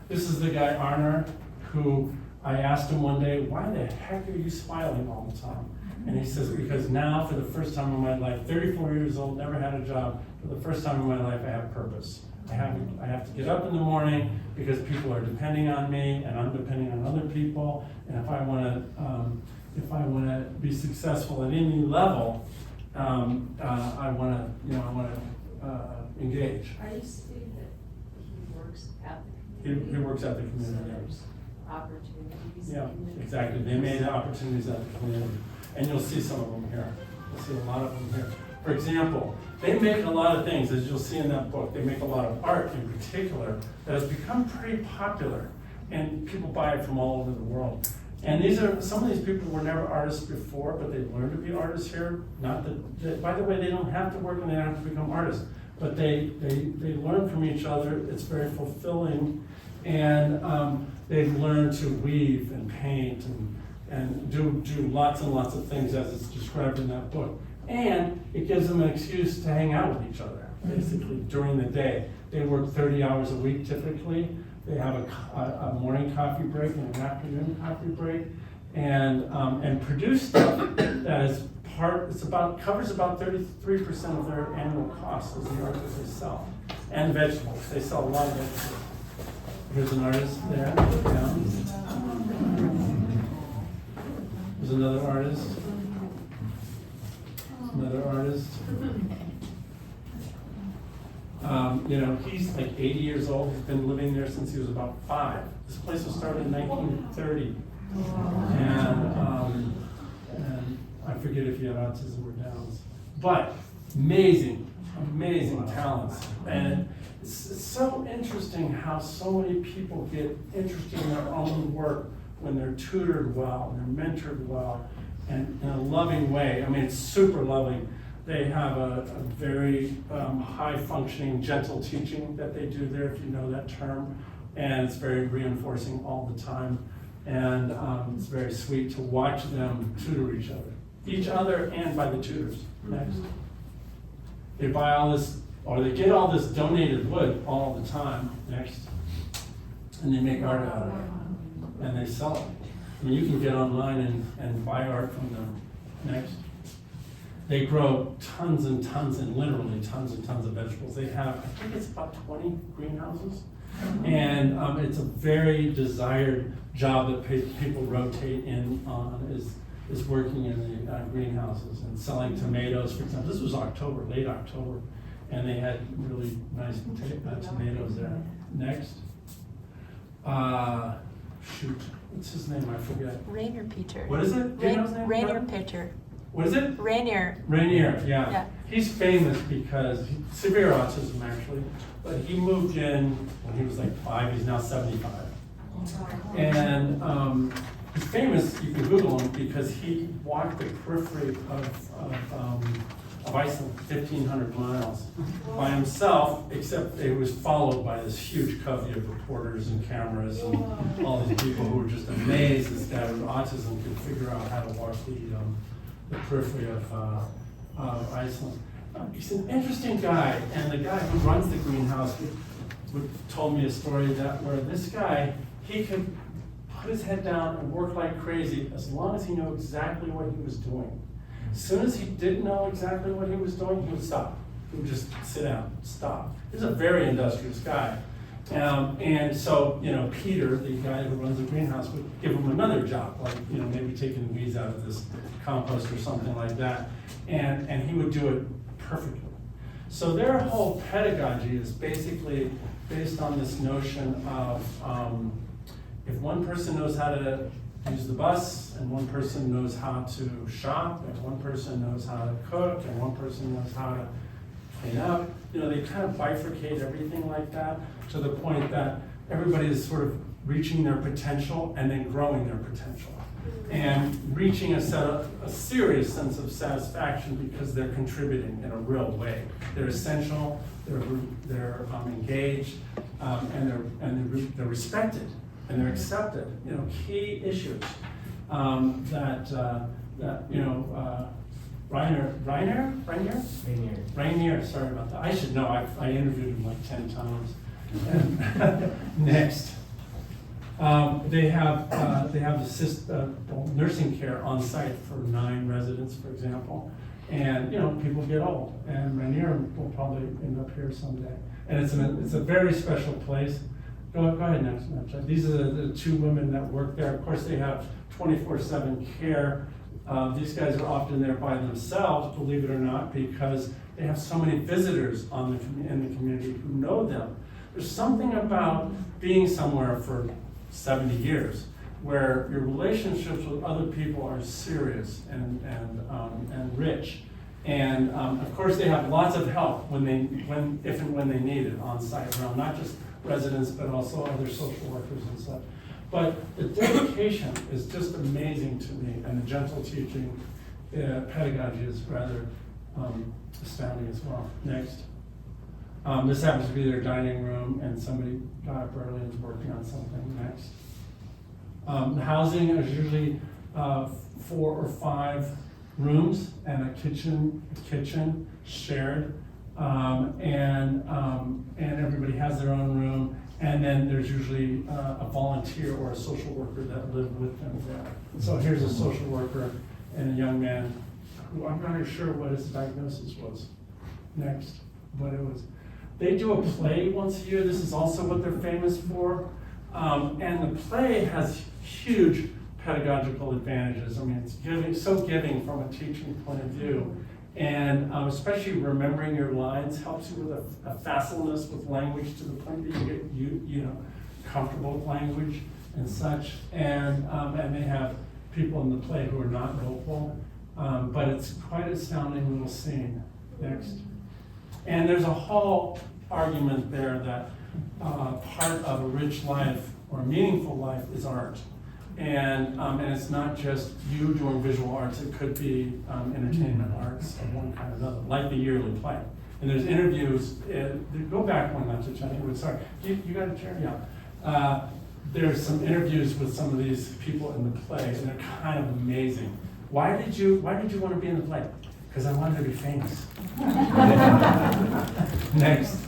This is the guy Arner, who I asked him one day, why the heck are you smiling all the time? And he says, because now, for the first time in my life, 34 years old, never had a job, for the first time in my life, I have purpose. I have to get up in the morning because people are depending on me, and I'm depending on other people. And if I want to be successful at any level, I want to engage. Are you saying that he works at the community? He works at the community. So there's opportunities. Yeah, in the exactly. They made opportunities at the community, and you'll see some of them here. You'll see a lot of them here. For example, they make a lot of things, as you'll see in that book. They make a lot of art in particular that has become pretty popular, and people buy it from all over the world. And some of these people were never artists before, but they've learned to be artists here. Not that, by the way, they don't have to work and they don't have to become artists, but they learn from each other. It's very fulfilling, and they've learned to weave and paint and do lots and lots of things as it's described in that book. And it gives them an excuse to hang out with each other, basically, during the day. They work 30 hours a week typically. They have a morning coffee break and an afternoon coffee break, and produce stuff that is covers about 33% of their annual costs as the art that they sell. And vegetables. They sell a lot of vegetables. Here's an artist there. There's another artist. Another artist. He's like 80 years old. He's been living there since he was about 5. This place was started in 1930. And I forget if he had autism or Downs. But amazing amazing talents. And it's so interesting how so many people get interested in their own work when they're tutored well, and they're mentored well, and in a loving way. I mean, it's super loving. They have a very high-functioning, gentle teaching that they do there, if you know that term, and it's very reinforcing all the time. And it's very sweet to watch them tutor each other and by the tutors. Next. They buy all this, or they get all this donated wood all the time. Next. And they make art out of it, and they sell it. I mean, you can get online and buy art from them. Next. They grow tons and tons, and literally tons and tons of vegetables. They have, I think it's about 20 greenhouses. And it's a very desired job that people rotate in on, is working in the greenhouses and selling tomatoes, for example. This was October, late October, and they had really nice tomatoes there. Next. Shoot, what's his name? I forget. Rainier Peter. What is it? Do you know his name? Rainier Peter. What is it? Rainier. Rainier, yeah. Yeah. He's famous because, severe autism actually, but he moved in when he was like 5, he's now 75. And he's famous, you can Google him, because he walked the periphery of Iceland, 1,500 miles by himself, except it was followed by this huge covey of reporters and cameras and all these people who were just amazed this guy with autism could figure out how to walk the periphery of Iceland. He's an interesting guy, and the guy who runs the greenhouse told me a story where this guy, he could put his head down and work like crazy as long as he knew exactly what he was doing. As soon as he didn't know exactly what he was doing, he would stop. He would just sit down, stop. He's a very industrious guy. And so, Peter, the guy who runs the greenhouse, would give him another job, like, maybe taking the weeds out of this compost or something like that. And he would do it perfectly. So their whole pedagogy is basically based on this notion of if one person knows how to use the bus, and one person knows how to shop, and one person knows how to cook, and one person knows how to clean up, they kind of bifurcate everything like that to the point that everybody is sort of reaching their potential and then growing their potential. And reaching a serious sense of satisfaction because they're contributing in a real way. They're essential, they're engaged, and they're respected, and they're accepted. Key issues Rainier, sorry about that. I should know, I interviewed him like 10 times. Next. They have nursing care on site for 9 residents, for example. And, people get old, and Rainier will probably end up here someday. And it's a very special place. Go ahead next. These are the 2 women that work there. Of course, they have 24/7 care. These guys are often there by themselves, believe it or not, because they have so many visitors in the community who know them. There's something about being somewhere for 70 years where your relationships with other people are serious and rich. And of course, they have lots of help if and when they need it on site around not just residents, but also other social workers and such. But the dedication is just amazing to me, and the gentle teaching pedagogy is rather astounding as well. Next. This happens to be their dining room, and somebody got up early and is working on something. Next. The housing is usually 4 or 5 rooms and a kitchen shared, and everybody has their own room. And then there's usually a volunteer or a social worker that live with them there. So here's a social worker and a young man who I'm not sure what his diagnosis was. Next, what it was. They do a play once a year. This is also what they're famous for. And the play has huge pedagogical advantages. I mean, it's so giving from a teaching point of view. And especially remembering your lines helps you with a facility with language to the point that you get comfortable with language and such. And they have people in the play who are not vocal, but it's quite an astounding little scene. Next. And there's a whole argument there that part of a rich life or a meaningful life is art. And it's not just you doing visual arts, it could be entertainment arts of one kind or another, like the yearly play. And there's interviews, go back one last to Chinese, sorry, you got a chair? Yeah. There's some interviews with some of these people in the play, and they're kind of amazing. Why did you want to be in the play? Because I wanted to be famous. Next.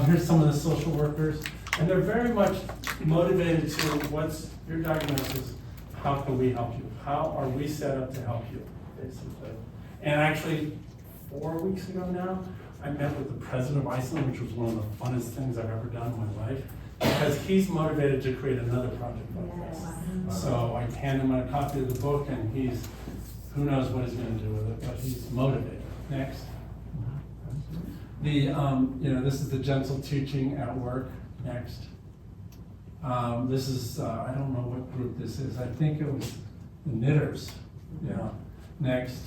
Here's some of the social workers, and they're very much motivated to what's your diagnosis, how can we help you? How are we set up to help you, basically. And actually, 4 weeks ago now, I met with the president of Iceland, which was one of the funnest things I've ever done in my life, because he's motivated to create another project like this. So I hand him a copy of the book, and who knows what he's going to do with it, but he's motivated. Next. This is the gentle teaching at work. Next. This is, I don't know what group this is. I think it was the knitters. Yeah. Next.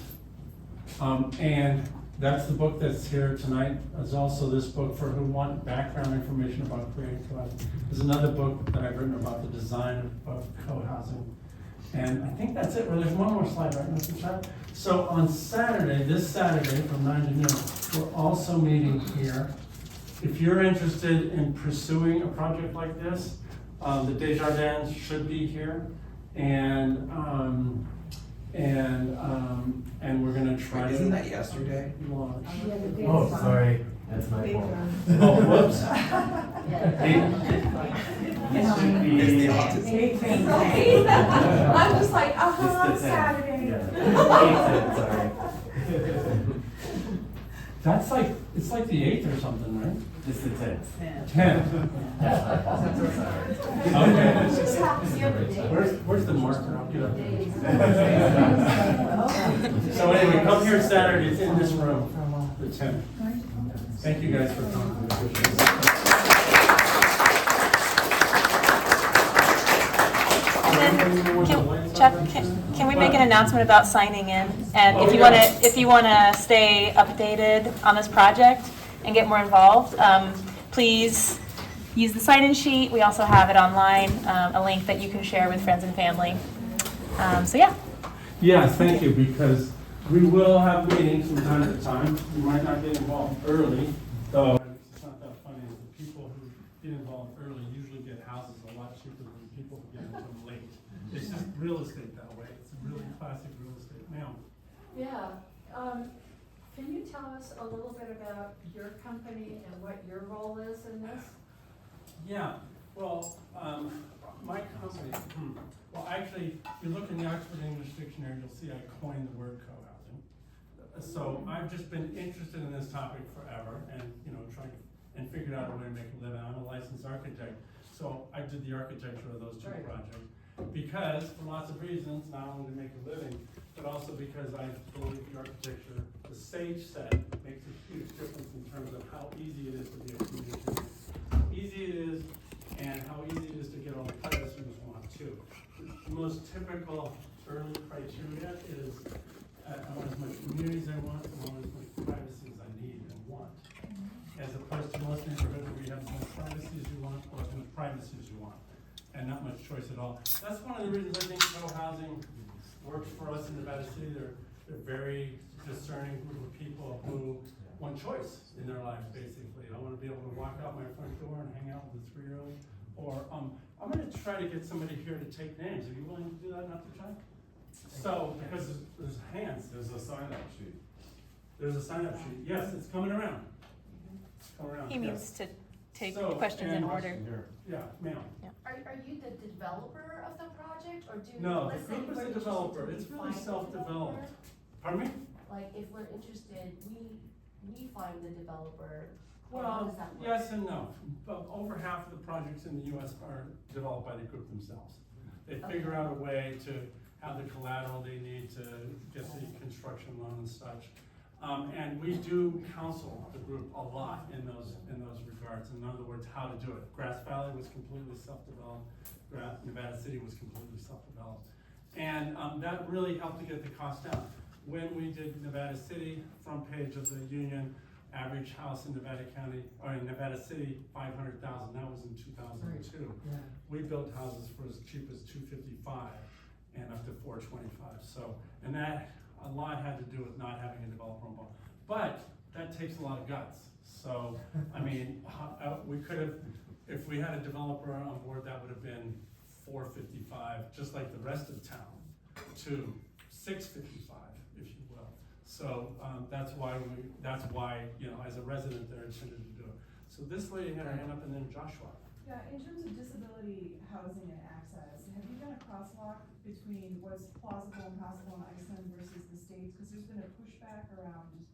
And that's the book that's here tonight. There's also this book for who want background information about creating co-housing. There's another book that I've written about the design of co-housing. And I think that's it. Well, there's one more slide, right, Mr. Chad? So on Saturday, this Saturday from 9 to noon, we're also meeting here. If you're interested in pursuing a project like this, the Desjardins should be here. And we're gonna try Wait, to. isn't that yesterday? Launch. Oh, sorry, that's my fault. Oh, whoops. It should be. It's the autism. I'm just like, It's the 10th. Saturday. Yeah. 8th, sorry. That's like, it's like the 8th or something, right? It's the 10th. 10th. That's my fault, sorry. Okay. It just happens the other day. Where's the marker? I'll get it. So anyway, come here Saturday, it's in this room, the 10th. Thank you guys for coming. I appreciate it. Chuck, can we make an announcement about signing in? And if you wanna stay updated on this project and get more involved, please use the sign-in sheet. We also have it online, a link that you can share with friends and family. So yeah. Yes, thank you, because we will have meetings from time to time. You might not get involved early, though it's not that funny. The people who get involved early usually get houses a lot cheaper than people who get into them late. It's just real estate that way. It's really classic real estate. Now, Yeah, can you tell us a little bit about your company and what your role is in this? yeah, well, my company, well, actually, if you look in the Oxford English Dictionary, you'll see I coined the word co-housing. So I've just been interested in this topic forever and, trying and figured out a way to make a living. I'm a licensed architect, so I did the architecture of those two Right. projects. Because, for lots of reasons, not only to make a living, but also because I believe the architecture, the stage set, makes a huge difference in terms of how easy it is to be a community. How easy it is, and how easy it is to get all the privacy you want too. The most typical early criteria is, I want as much community as I want, and I want as much privacy as I need and want. As opposed to most neighborhoods where you have as much privacy as you want, or as much privacy as you want, and not much choice at all. That's one of the reasons I think co-housing works for us in Nevada City. They're very discerning group of people who want choice in their lives, basically. I want to be able to walk out my front door and hang out with a 3-year-old. Or I'm going to try to get somebody here to take names. Are you willing to do that, not to try? So, because there's hands. There's a sign-up sheet. There's a sign-up sheet. Yes, it's coming around. It's coming around. He yes. means to take So, questions in and- order. Here. Yeah, ma'am. Are you the developer of the project, or do? No, the let's say group is we're a interested, developer. do we It's really find the self-developed. developer? Pardon me? Like, if we're interested, we find the developer, or how Well, does that work? yes and no. But over half of the projects in the US are developed by the group themselves. They figure out a way to have the collateral they need to get the construction loan and such. And we do counsel the group a lot in those regards. In other words, how to do it. Grass Valley was completely self-developed. Nevada City was completely self-developed. And that really helped to get the cost down. When we did Nevada City, front page of the Union, Average house in Nevada County, or in Nevada City, 500,000, that was in 2002. Yeah. We built houses for as cheap as $255 and up to $425. So, and that, a lot had to do with not having a developer involved. But that takes a lot of guts. So, I mean, we could have, if we had a developer on board, that would have been $455, just like the rest of town, to $655, if you will. So that's why, you know, as a resident, they're intended to do it. So this lady had her hand up, and then Joshua. Yeah, in terms of disability housing and access, have you done a crosswalk between what's plausible and possible in Iceland versus the States? Because there's been a pushback around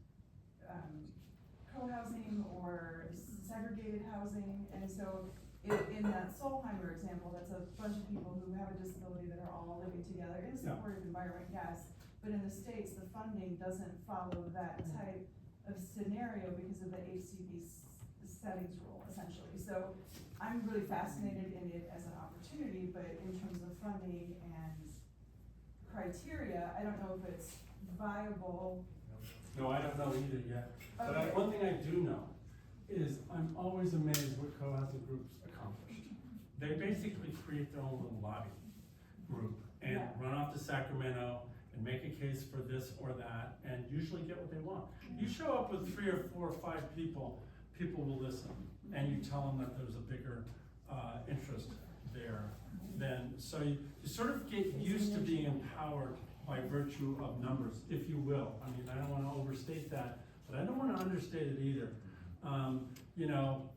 co-housing or segregated housing, and so in that Solheimer example, that's a bunch of people who have a disability that are all living together in a supportive environment, yes, but in the States, the funding doesn't follow that type of scenario because of the HCB settings rule, essentially. So I'm really fascinated in it as an opportunity, but in terms of funding and criteria, I don't know if it's viable. No, I don't know either yet. But Okay. one thing I do know is I'm always amazed what co-housing groups accomplished. They basically create their own little lobby group and run off to Sacramento and make a case for this or that, and usually get what they want. You show up with 3 or 4 or 5 people, people will listen, and you tell them that there's a bigger interest there. Then, so you sort of get used to being empowered by virtue of numbers, if you will. I mean, I don't want to overstate that, but I don't want to understate it either. You know,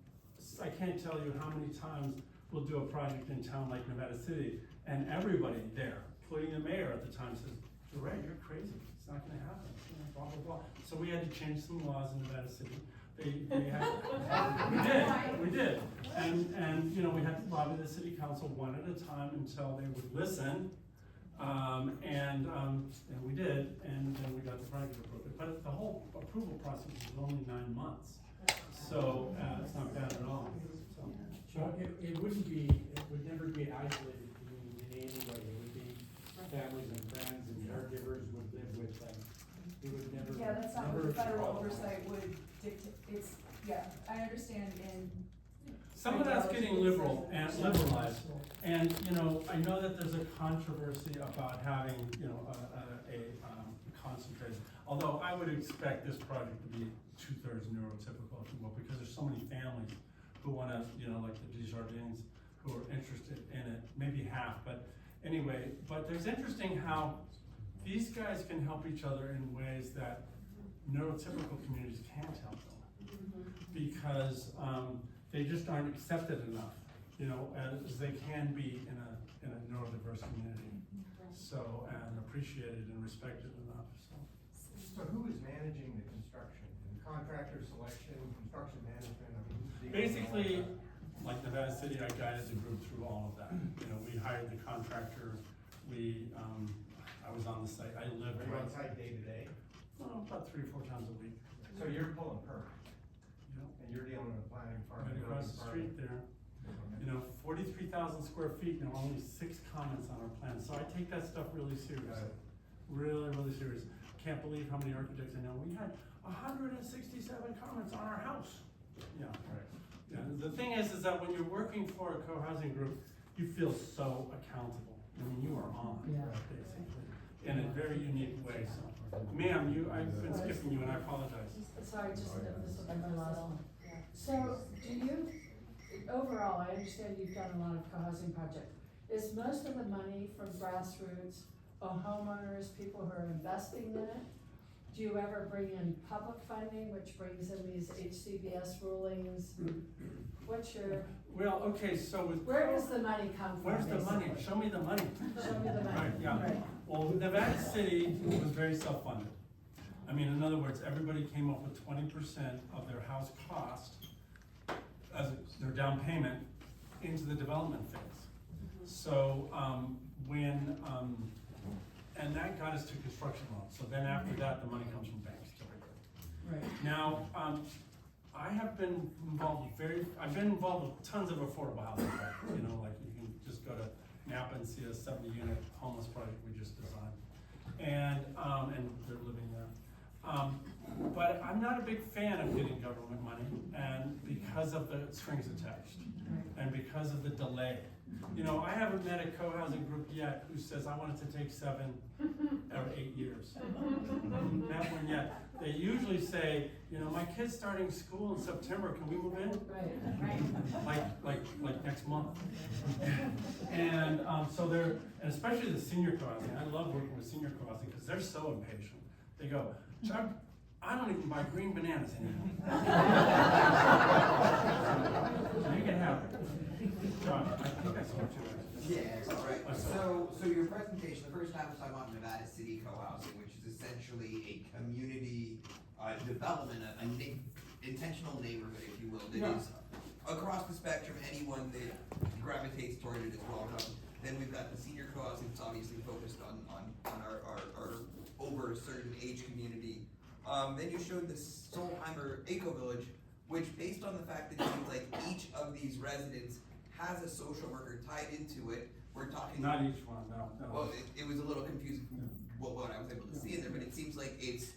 I can't tell you how many times we'll do a project in town like Nevada City, and everybody there, including the mayor at the time, says, Durrett, you're crazy, it's not gonna happen, blah, blah, blah. So we had to change some laws in Nevada City. We did. And, you know, we had to lobby the city council one at a time until they would listen. And we did, and then we got the project approved. But the whole approval process was only 9 months. So it's not bad at all. So it would never be an isolated community in any way. It would be families and friends and caregivers would live with them. It would never. Yeah, that's not what the federal oversight would dictate. It's, yeah, I understand in. Some of that's getting liberal and liberalized. And, you know, I know that there's a controversy about having, you know, a concentrated, although I would expect this project to be 2/3 neurotypical, if you will, because there's so many families who want to, you know, like the Desjardins, who are interested in it, maybe half, but anyway, but there's interesting how these guys can help each other in ways that neurotypical communities can't help them. Because they just aren't accepted enough, you know, as they can be in a neurodiverse community. So, and appreciated and respected enough, so. So who is managing the construction? And contractor selection, construction management, I mean, who's the- Basically, like Nevada City, I guided the group through all of that. You know, we hired the contractor, I was on the site, I lived Are you right, on site day to day? about 3 or 4 times a week. So you're pulling permits, You know, and you're dealing with planning, right farming. across the street there. You know, 43,000 square feet, and there were only 6 comments on our plan. So I take that stuff really seriously. Really, really serious. Can't believe how many architects I know. We had 167 comments on our house. Yeah. Right. Yeah, the thing is that when you're working for a co-housing group, you feel so accountable. I mean, you are on, basically, in a very unique way. So, ma'am, I've been skipping you, and I apologize. Sorry, just, this will be my last one. So, do you, overall, I understand you've done a lot of co-housing projects. Is most of the money from grassroots or homeowners, people who are investing in it? Do you ever bring in public funding, which brings in these HCBS rulings? What's your, Well, okay, so with. where does the money come from? Where's the money? basically? Show me the money. Show me the money. Right, yeah. Right. Well, Nevada City was very self-funded. I mean, in other words, everybody came up with 20% of their house cost as their down payment into the development phase. So, and that got us to construction loans. So then after that, the money comes from banks typically. Right. Now, I have been involved I've been involved with tons of affordable housing projects. You know, like you can just go to Napa and see a 70-unit homeless project we just designed. And they're living there. But I'm not a big fan of getting government money, and because of the strings attached, and because of the delay. You know, I haven't met a co-housing group yet who says, I want it to take 7 or 8 years. Not one yet. They usually say, you know, my kid's starting school in September, can we move in? Like next month. And so they're, and especially the senior co-housing, I love working with senior co-housing because they're so impatient. They go, Chuck, I don't even buy green bananas anymore. Make it happen. John, I think I saw you. Yeah, all right. So your presentation, the first time was talking about Nevada City Cohousing, which is essentially a community development, intentional neighborhood, if you will, that is across the spectrum. Anyone that gravitates toward it is welcome. Then we've got the senior cohousing, that's obviously focused on our over a certain age community. Then you showed the Solheimer Eco Village, which, based on the fact that it seems like each of these residents has a social worker tied into it, we're talking. Not each one, no. Well, it was a little confusing what I was able to see in there, but it seems like it's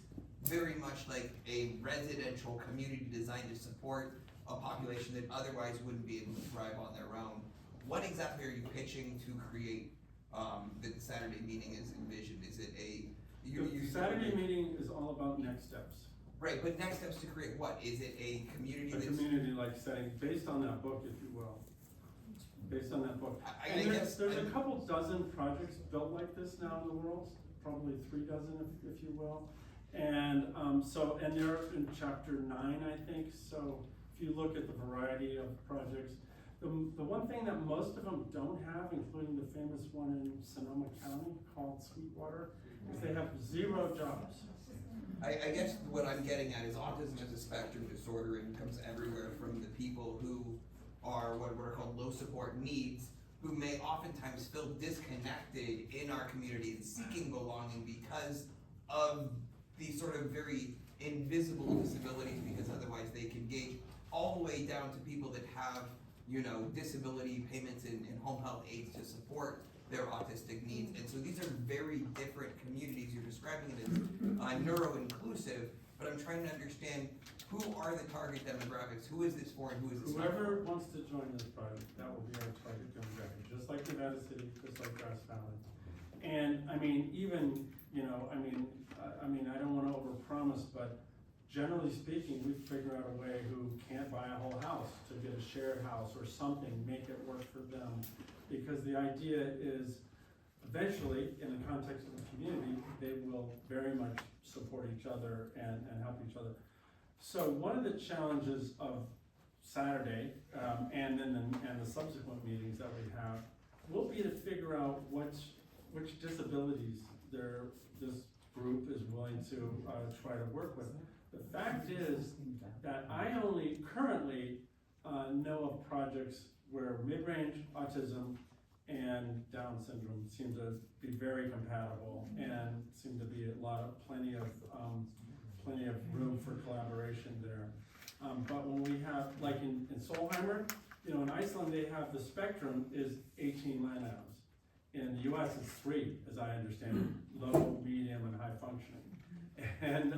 very much like a residential community designed to support a population that otherwise wouldn't be able to thrive on their own. What exactly are you pitching to create that the Saturday meeting is envisioned? Is it a The Saturday meeting is all about next steps. Right, but next steps to create what? Is it a community A that's... community-like setting, based on that book, if you will. Based on that book. I guess... There's a couple dozen projects built like this now in the world, probably 3 dozen, if you will. And and they're in chapter 9, I think. So if you look at the variety of projects, the one thing that most of them don't have, including the famous one in Sonoma County called Sweetwater, is they have 0 jobs. I guess what I'm getting at is autism is a spectrum disorder and comes everywhere from the people who are what are called low support needs, who may oftentimes feel disconnected in our community and seeking belonging because of these sort of very invisible disabilities, because otherwise they can gauge, all the way down to people that have, you know, disability payments and home health aides to support their autistic needs. And so these are very different communities. You're describing it as neuro-inclusive, but I'm trying to understand who are the target demographics, who is this for and who is this not for? Whoever wants to join this project, that will be our target demographic, just like Nevada City, just like Grass Valley. And I mean, even, you know, I don't want to overpromise, but generally speaking, we figure out a way who can't buy a whole house to get a shared house or something, make it work for them. Because the idea is eventually, in the context of the community, they will very much support each other and help each other. So one of the challenges of Saturday and the subsequent meetings that we have will be to figure out which disabilities this group is willing to try to work with. The fact is that I only currently know of projects where mid-range autism and Down syndrome seem to be very compatible and seem to be plenty of room for collaboration there. But when we have, like in Solheimer, you know, in Iceland they have the spectrum is 18 land items. In the US it's 3, as I understand it, low, medium, and high functioning. And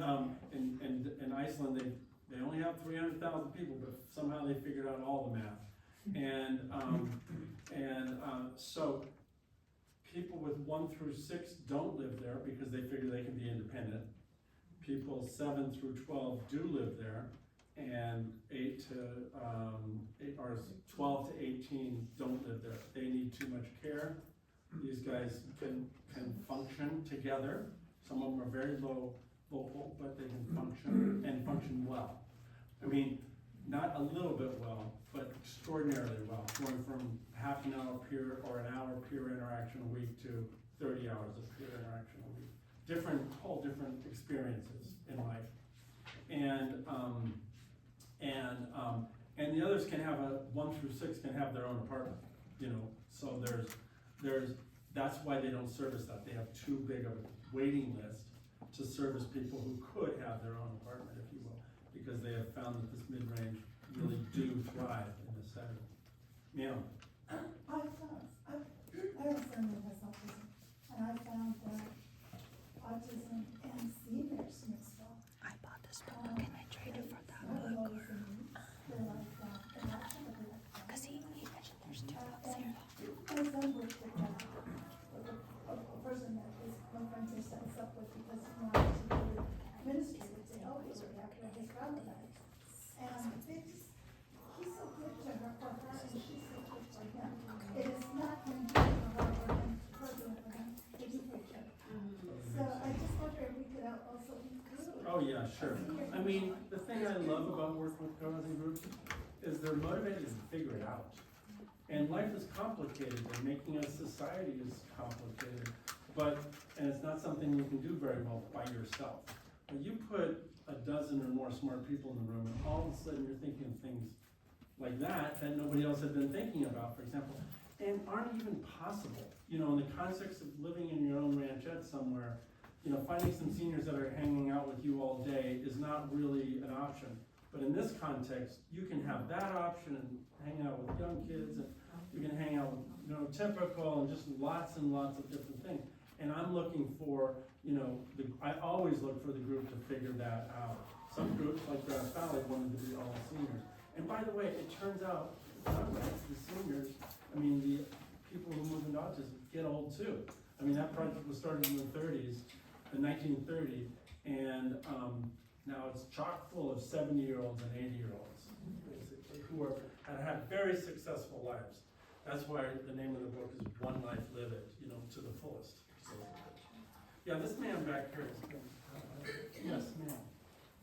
in Iceland they only have 300,000 people, but somehow they figured out all the math. So people with 1 through 6 don't live there because they figure they can be independent. People 7 through 12 do live there, and 12 to 18 don't live there. They need too much care. These guys can function together. Some of them are very low vocal, but they can function and function well. I mean, not a little bit well, but extraordinarily well, going from half an hour peer or an hour peer interaction a week to 30 hours of peer interaction a week. Whole different experiences in life. And the others can have 1 through 6 can have their own apartment, you know, so that's why they don't service that. They have too big of a waiting list to service people who could have their own apartment, if you will, because they have found that this mid-range really do thrive in this setting. Yeah. I have a friend that has autism, and I found that autism and seniors mixed up. I bought this book. Yeah, sure. I mean, the thing I love about working with cohousing groups is they're motivated to figure it out. And life is complicated, and making a society is complicated, and it's not something you can do very well by yourself. When you put a dozen or more smart people in the room, and all of a sudden you're thinking of things like that nobody else had been thinking about, for example, and aren't even possible. You know, in the context of living in your own ranchette somewhere, you know, finding some seniors that are hanging out with you all day is not really an option. But in this context, you can have that option and hang out with young kids, and you can hang out with, you know, typical and just lots and lots of different things. And I'm looking for, you know, I always look for the group to figure that out. Some groups, like Grass Valley, wanted to be all seniors. And by the way, it turns out, the seniors, I mean, the people who move into autism get old too. I mean, that project was started in the 30s, in 1930, and now it's chock full of 70-year-olds and 80-year-olds, basically, who have had very successful lives. That's why the name of the book is One Life, Live It, you know, to the fullest. So, yeah, this man back here is good. Yes, ma'am.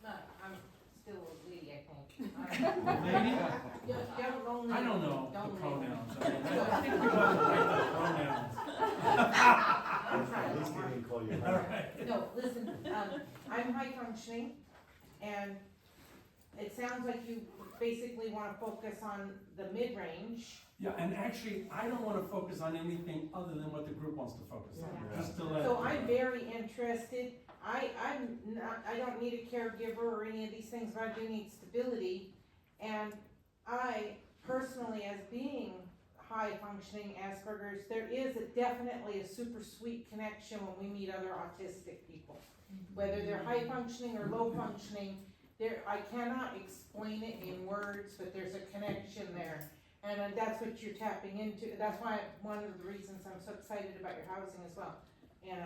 No, I'm still a lady, I think. Lady? I don't know the pronouns. I mean, I think we want to write the pronouns. At least they didn't call you All right. No, listen, I'm high functioning, and it sounds like you basically wanna focus on the mid-range. Yeah, and actually, I don't want to focus on anything other than what the group wants to focus on. Yeah. Just to let. So I'm very interested, I don't need a caregiver or any of these things, but I do need stability. And I personally, as being high functioning Asperger's, there is definitely a super sweet connection when we meet other autistic people. Whether they're high functioning or low functioning, I cannot explain it in words, but there's a connection there. And that's what you're tapping into. That's why, one of the reasons I'm so excited about your housing as well. And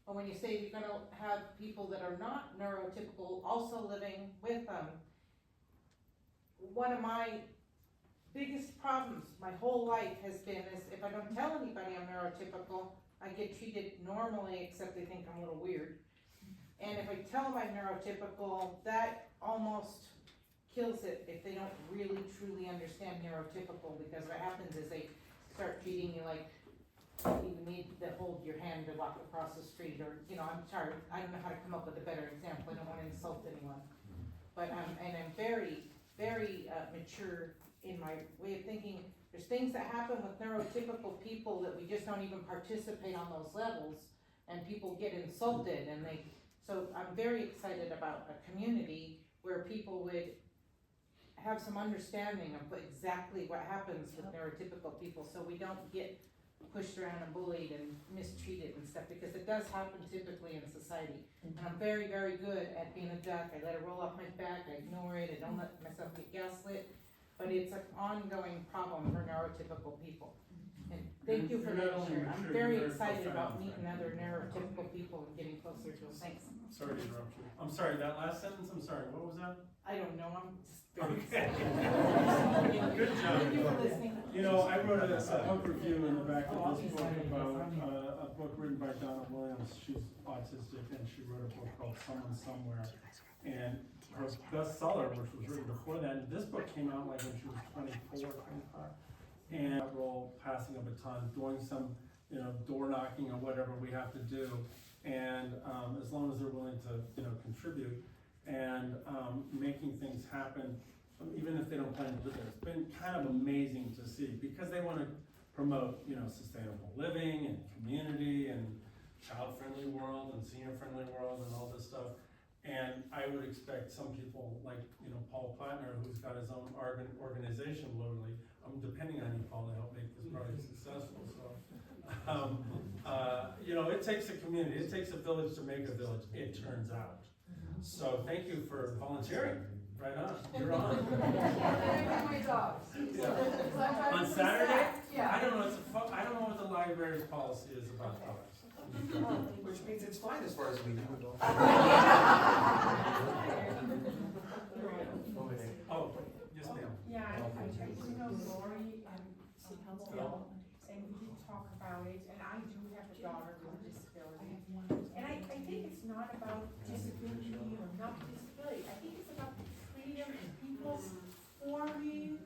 but when you say you're gonna have people that are not neurotypical also living with them, one of my biggest problems my whole life has been is if I don't tell anybody I'm neurotypical, I get treated normally, except they think I'm a little weird. And if I tell them I'm neurotypical, that almost kills it if they don't really truly understand neurotypical, because what happens is they start treating you like you need to hold your hand to walk across the street, or, you know, I'm sorry, I don't know how to come up with a better example, I don't wanna insult anyone. But I'm very, very mature in my way of thinking. There's things that happen with neurotypical people that we just don't even participate on those levels, and people get insulted, and so I'm very excited about a community where people would have some understanding of exactly what happens with neurotypical people, so we don't get pushed around and bullied and mistreated and stuff, because it does happen typically in society. And I'm very, very good at being a duck. I let it roll off my back, I ignore it, I don't let myself get gaslit, but it's an ongoing problem for neurotypical people. And thank you for that, I'm very excited about meeting other neurotypical people and getting closer to them. Thanks. Sorry to interrupt you. I'm sorry, that last sentence, I'm sorry, what was that? I don't know, I'm just very Okay. excited. Good job. Thank you for listening. You know, I wrote a book review in the back of this book about a book written by Donna Williams. She's autistic, and she wrote a book called Someone Somewhere. And her bestseller, which was written before that, and this book came out like when she was 24, 25. And that role, passing a baton, doing some, you know, door knocking or whatever we have to do. And as long as they're willing to, you know, contribute and making things happen, even if they don't plan to live there. It's been kind of amazing to see, because they want to promote, you know, sustainable living and community and child-friendly world and senior-friendly world and all this stuff. And I would expect some people like, you know, Paul Plattner, who's got his own organization locally. I'm depending on you, Paul, to help make this project successful. So, you know, it takes a community, it takes a village to make a village, it turns out. So thank you for volunteering. Right on, you're on. My dogs. Yeah. On Saturday? Yeah. I don't know what the library's policy is about dogs. Which means it's fine as far as we know. Oh, yes, ma'am. Yeah, I tried to know Lori and Bill, and we did talk about it, and I do have a daughter with a disability. And I think it's not about disability or not disability. I think it's about the freedom and people forming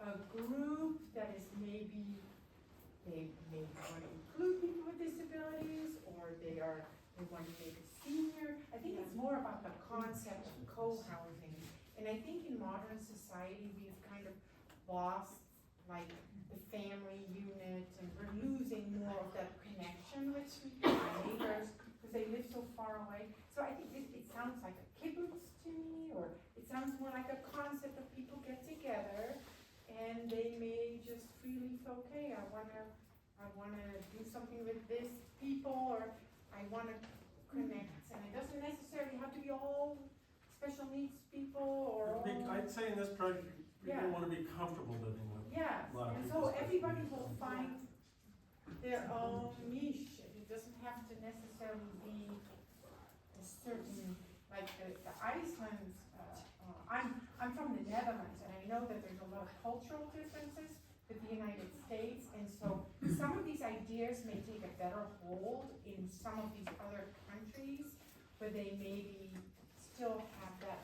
a group that is maybe, they want to include people with disabilities, or they want to make a senior. I think it's more about the concept of co-housing. And I think in modern society, we've kind of lost like the family unit, and we're losing more of that connection with neighbors because they live so far away. So I think it sounds like a kibbutz to me, or it sounds more like a concept of people get together and they may just freely say, okay, I wanna do something with this people, or I wanna connect. And it doesn't necessarily have to be all special needs people or all. I'd say in this project, people Yeah. want to be comfortable living with Yes, a lot of and people. so everybody will find their own niche. It doesn't have to necessarily be a certain, like the Iceland, I'm from the Netherlands, and I know that there's a lot of cultural differences with the United States, and so some of these ideas may take a better hold in some of these other countries, where they maybe still have that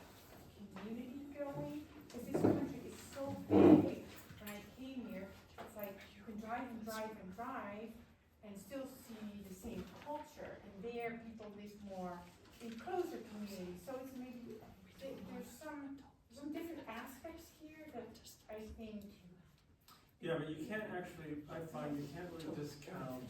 community going, because this country is so big. When I came here, it's like you can drive and drive and drive and still see the same culture, and there people live more in closer communities, so it's maybe, there's some different aspects here that I think. Yeah, but you can't actually, I find you can't really discount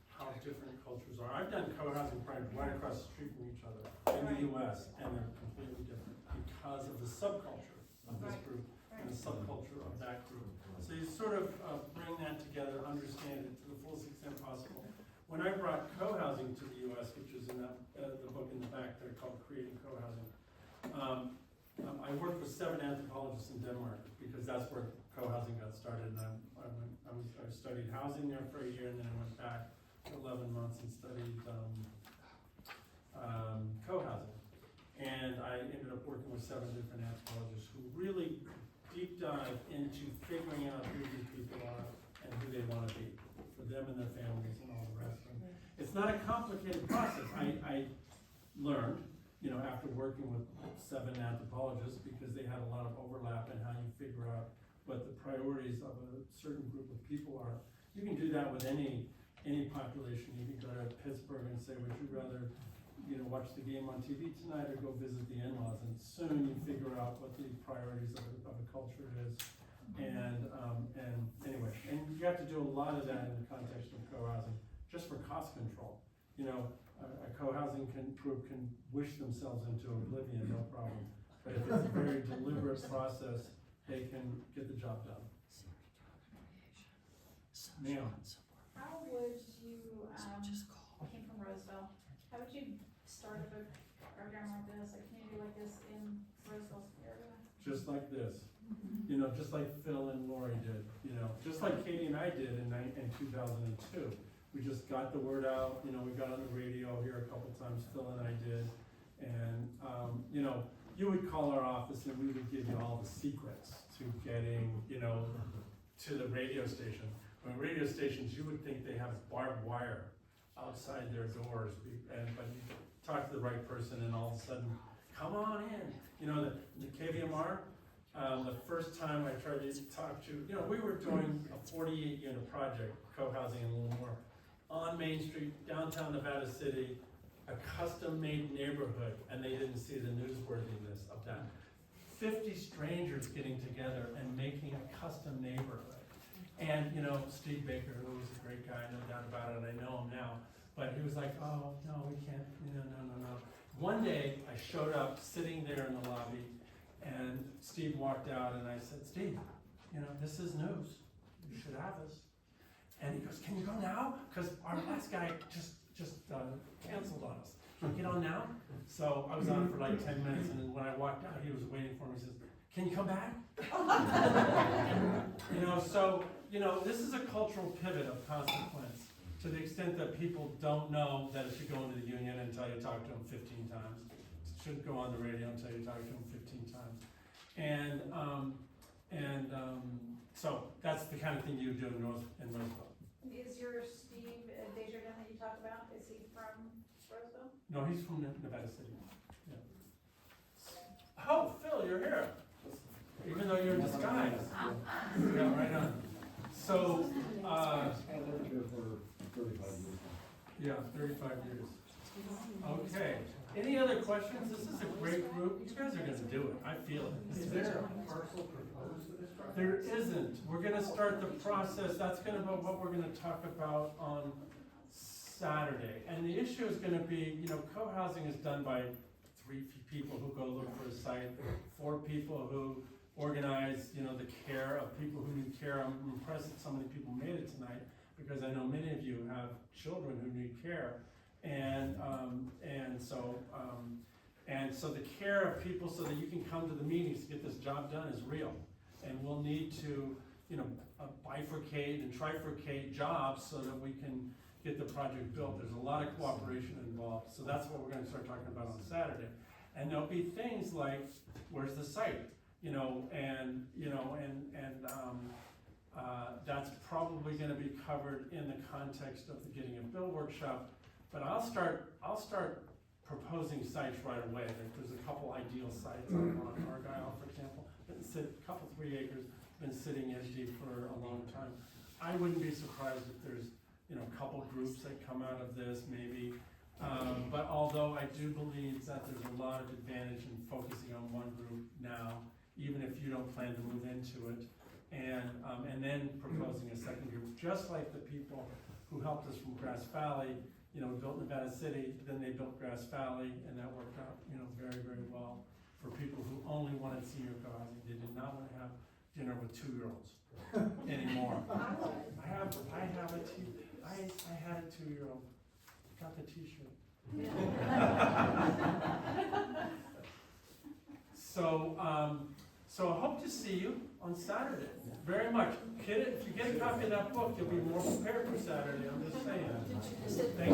how different cultures are. I've done co-housing projects right across the street from each other in the US, and they're completely different because of the subculture of this group and the subculture of that group. So you sort of bring that together, understand it to the fullest extent possible. When I brought co-housing to the US, which is in the book in the back there called Creating Co-Housing, I worked with 7 anthropologists in Denmark because that's where co-housing got started. And I studied housing there for a year, and then I went back for 11 months and studied co-housing. And I ended up working with 7 different anthropologists who really deep dive into figuring out who these people are and who they want to be for them and their families and all the rest of them. It's not a complicated process. I learned, after working with 7 anthropologists, because they had a lot of overlap in how you figure out what the priorities of a certain group of people are. You can do that with any population. You can go to Pittsburgh and say, would you rather, watch the game on TV tonight or go visit the in-laws? And soon you figure out what the priorities of a culture is. And anyway, and you have to do a lot of that in the context of co-housing, just for cost control. A co-housing group can wish themselves into oblivion, no problem. But if it's a very deliberate process, they can get the job done. Ma'am. How would you, I came from Roseville, how would you start a program like this, a community like this in Roseville area? Just like this, just like Phil and Lori did, just like Katie and I did in 2002. We just got the word out, we got on the radio here a couple times, Phil and I did. And, you would call our office and we would give you all the secrets to getting, to the radio station. When radio stations, you would think they have barbed wire outside their doors, but you talk to the right person and all of a sudden, come on in. The KVMR, the first time I tried to talk to, we were doing a 48-unit project, co-housing and a little more, on Main Street, downtown Nevada City, a custom-made neighborhood, and they didn't see the newsworthiness of that. 50 strangers getting together and making a custom neighborhood. And, Steve Baker, who was a great guy, no doubt about it, I know him now, but he was like, oh, no, we can't, no. One day, I showed up sitting there in the lobby, and Steve walked out, and I said, Steve, this is news. You should have this. And he goes, can you go now? Because our last guy just canceled on us. Can you get on now? So I was on for like 10 minutes, and then when I walked out, he was waiting for me. He says, can you come back? This is a cultural pivot of consequence to the extent that people don't know that it should go into the union until you talk to them 15 times. It shouldn't go on the radio until you talk to them 15 times. So that's the kind of thing you do in Roseville. Is your Steve Desjardins that you talk about, is he from Roseville? No, he's from Nevada City. Yeah. Oh, Phil, you're here. Even though you're in disguise. Yeah, right on. So, I lived here for 35 years. yeah, 35 years. Okay. Any other questions? This is a great group. You guys are gonna do it. I feel it. Is there a parcel proposed for this project? There isn't. We're gonna start the process. That's gonna be what we're gonna talk about on Saturday. And the issue is gonna be, you know, co-housing is done by 3 people who go look for a site, 4 people who organize, you know, the care of people who need care. I'm impressed that so many people made it tonight, because I know many of you have children who need care. And so the care of people so that you can come to the meetings to get this job done is real. And we'll need to, you know, bifurcate and trifurcate jobs so that we can get the project built. There's a lot of cooperation involved. So that's what we're gonna start talking about on Saturday. And there'll be things like, where's the site? That's probably gonna be covered in the context of the Getting It Built workshop. But I'll start proposing sites right away. There's a couple ideal sites on Argyle, for example, couple 3 acres, been sitting empty for a long time. I wouldn't be surprised if there's, you know, a couple groups that come out of this, maybe. But although I do believe that there's a lot of advantage in focusing on one group now, even if you don't plan to move into it, and then proposing a second group, just like the people who helped us from Grass Valley, you know, built Nevada City, then they built Grass Valley, and that worked out, you know, very, very well for people who only wanted senior co-housing. They did not want to have dinner with 2-year-olds anymore. I had a 2-year-old. Got the T-shirt. So I hope to see you on Saturday, very much. If you get a copy of that book, you'll be more prepared for Saturday, I'm just saying. Thank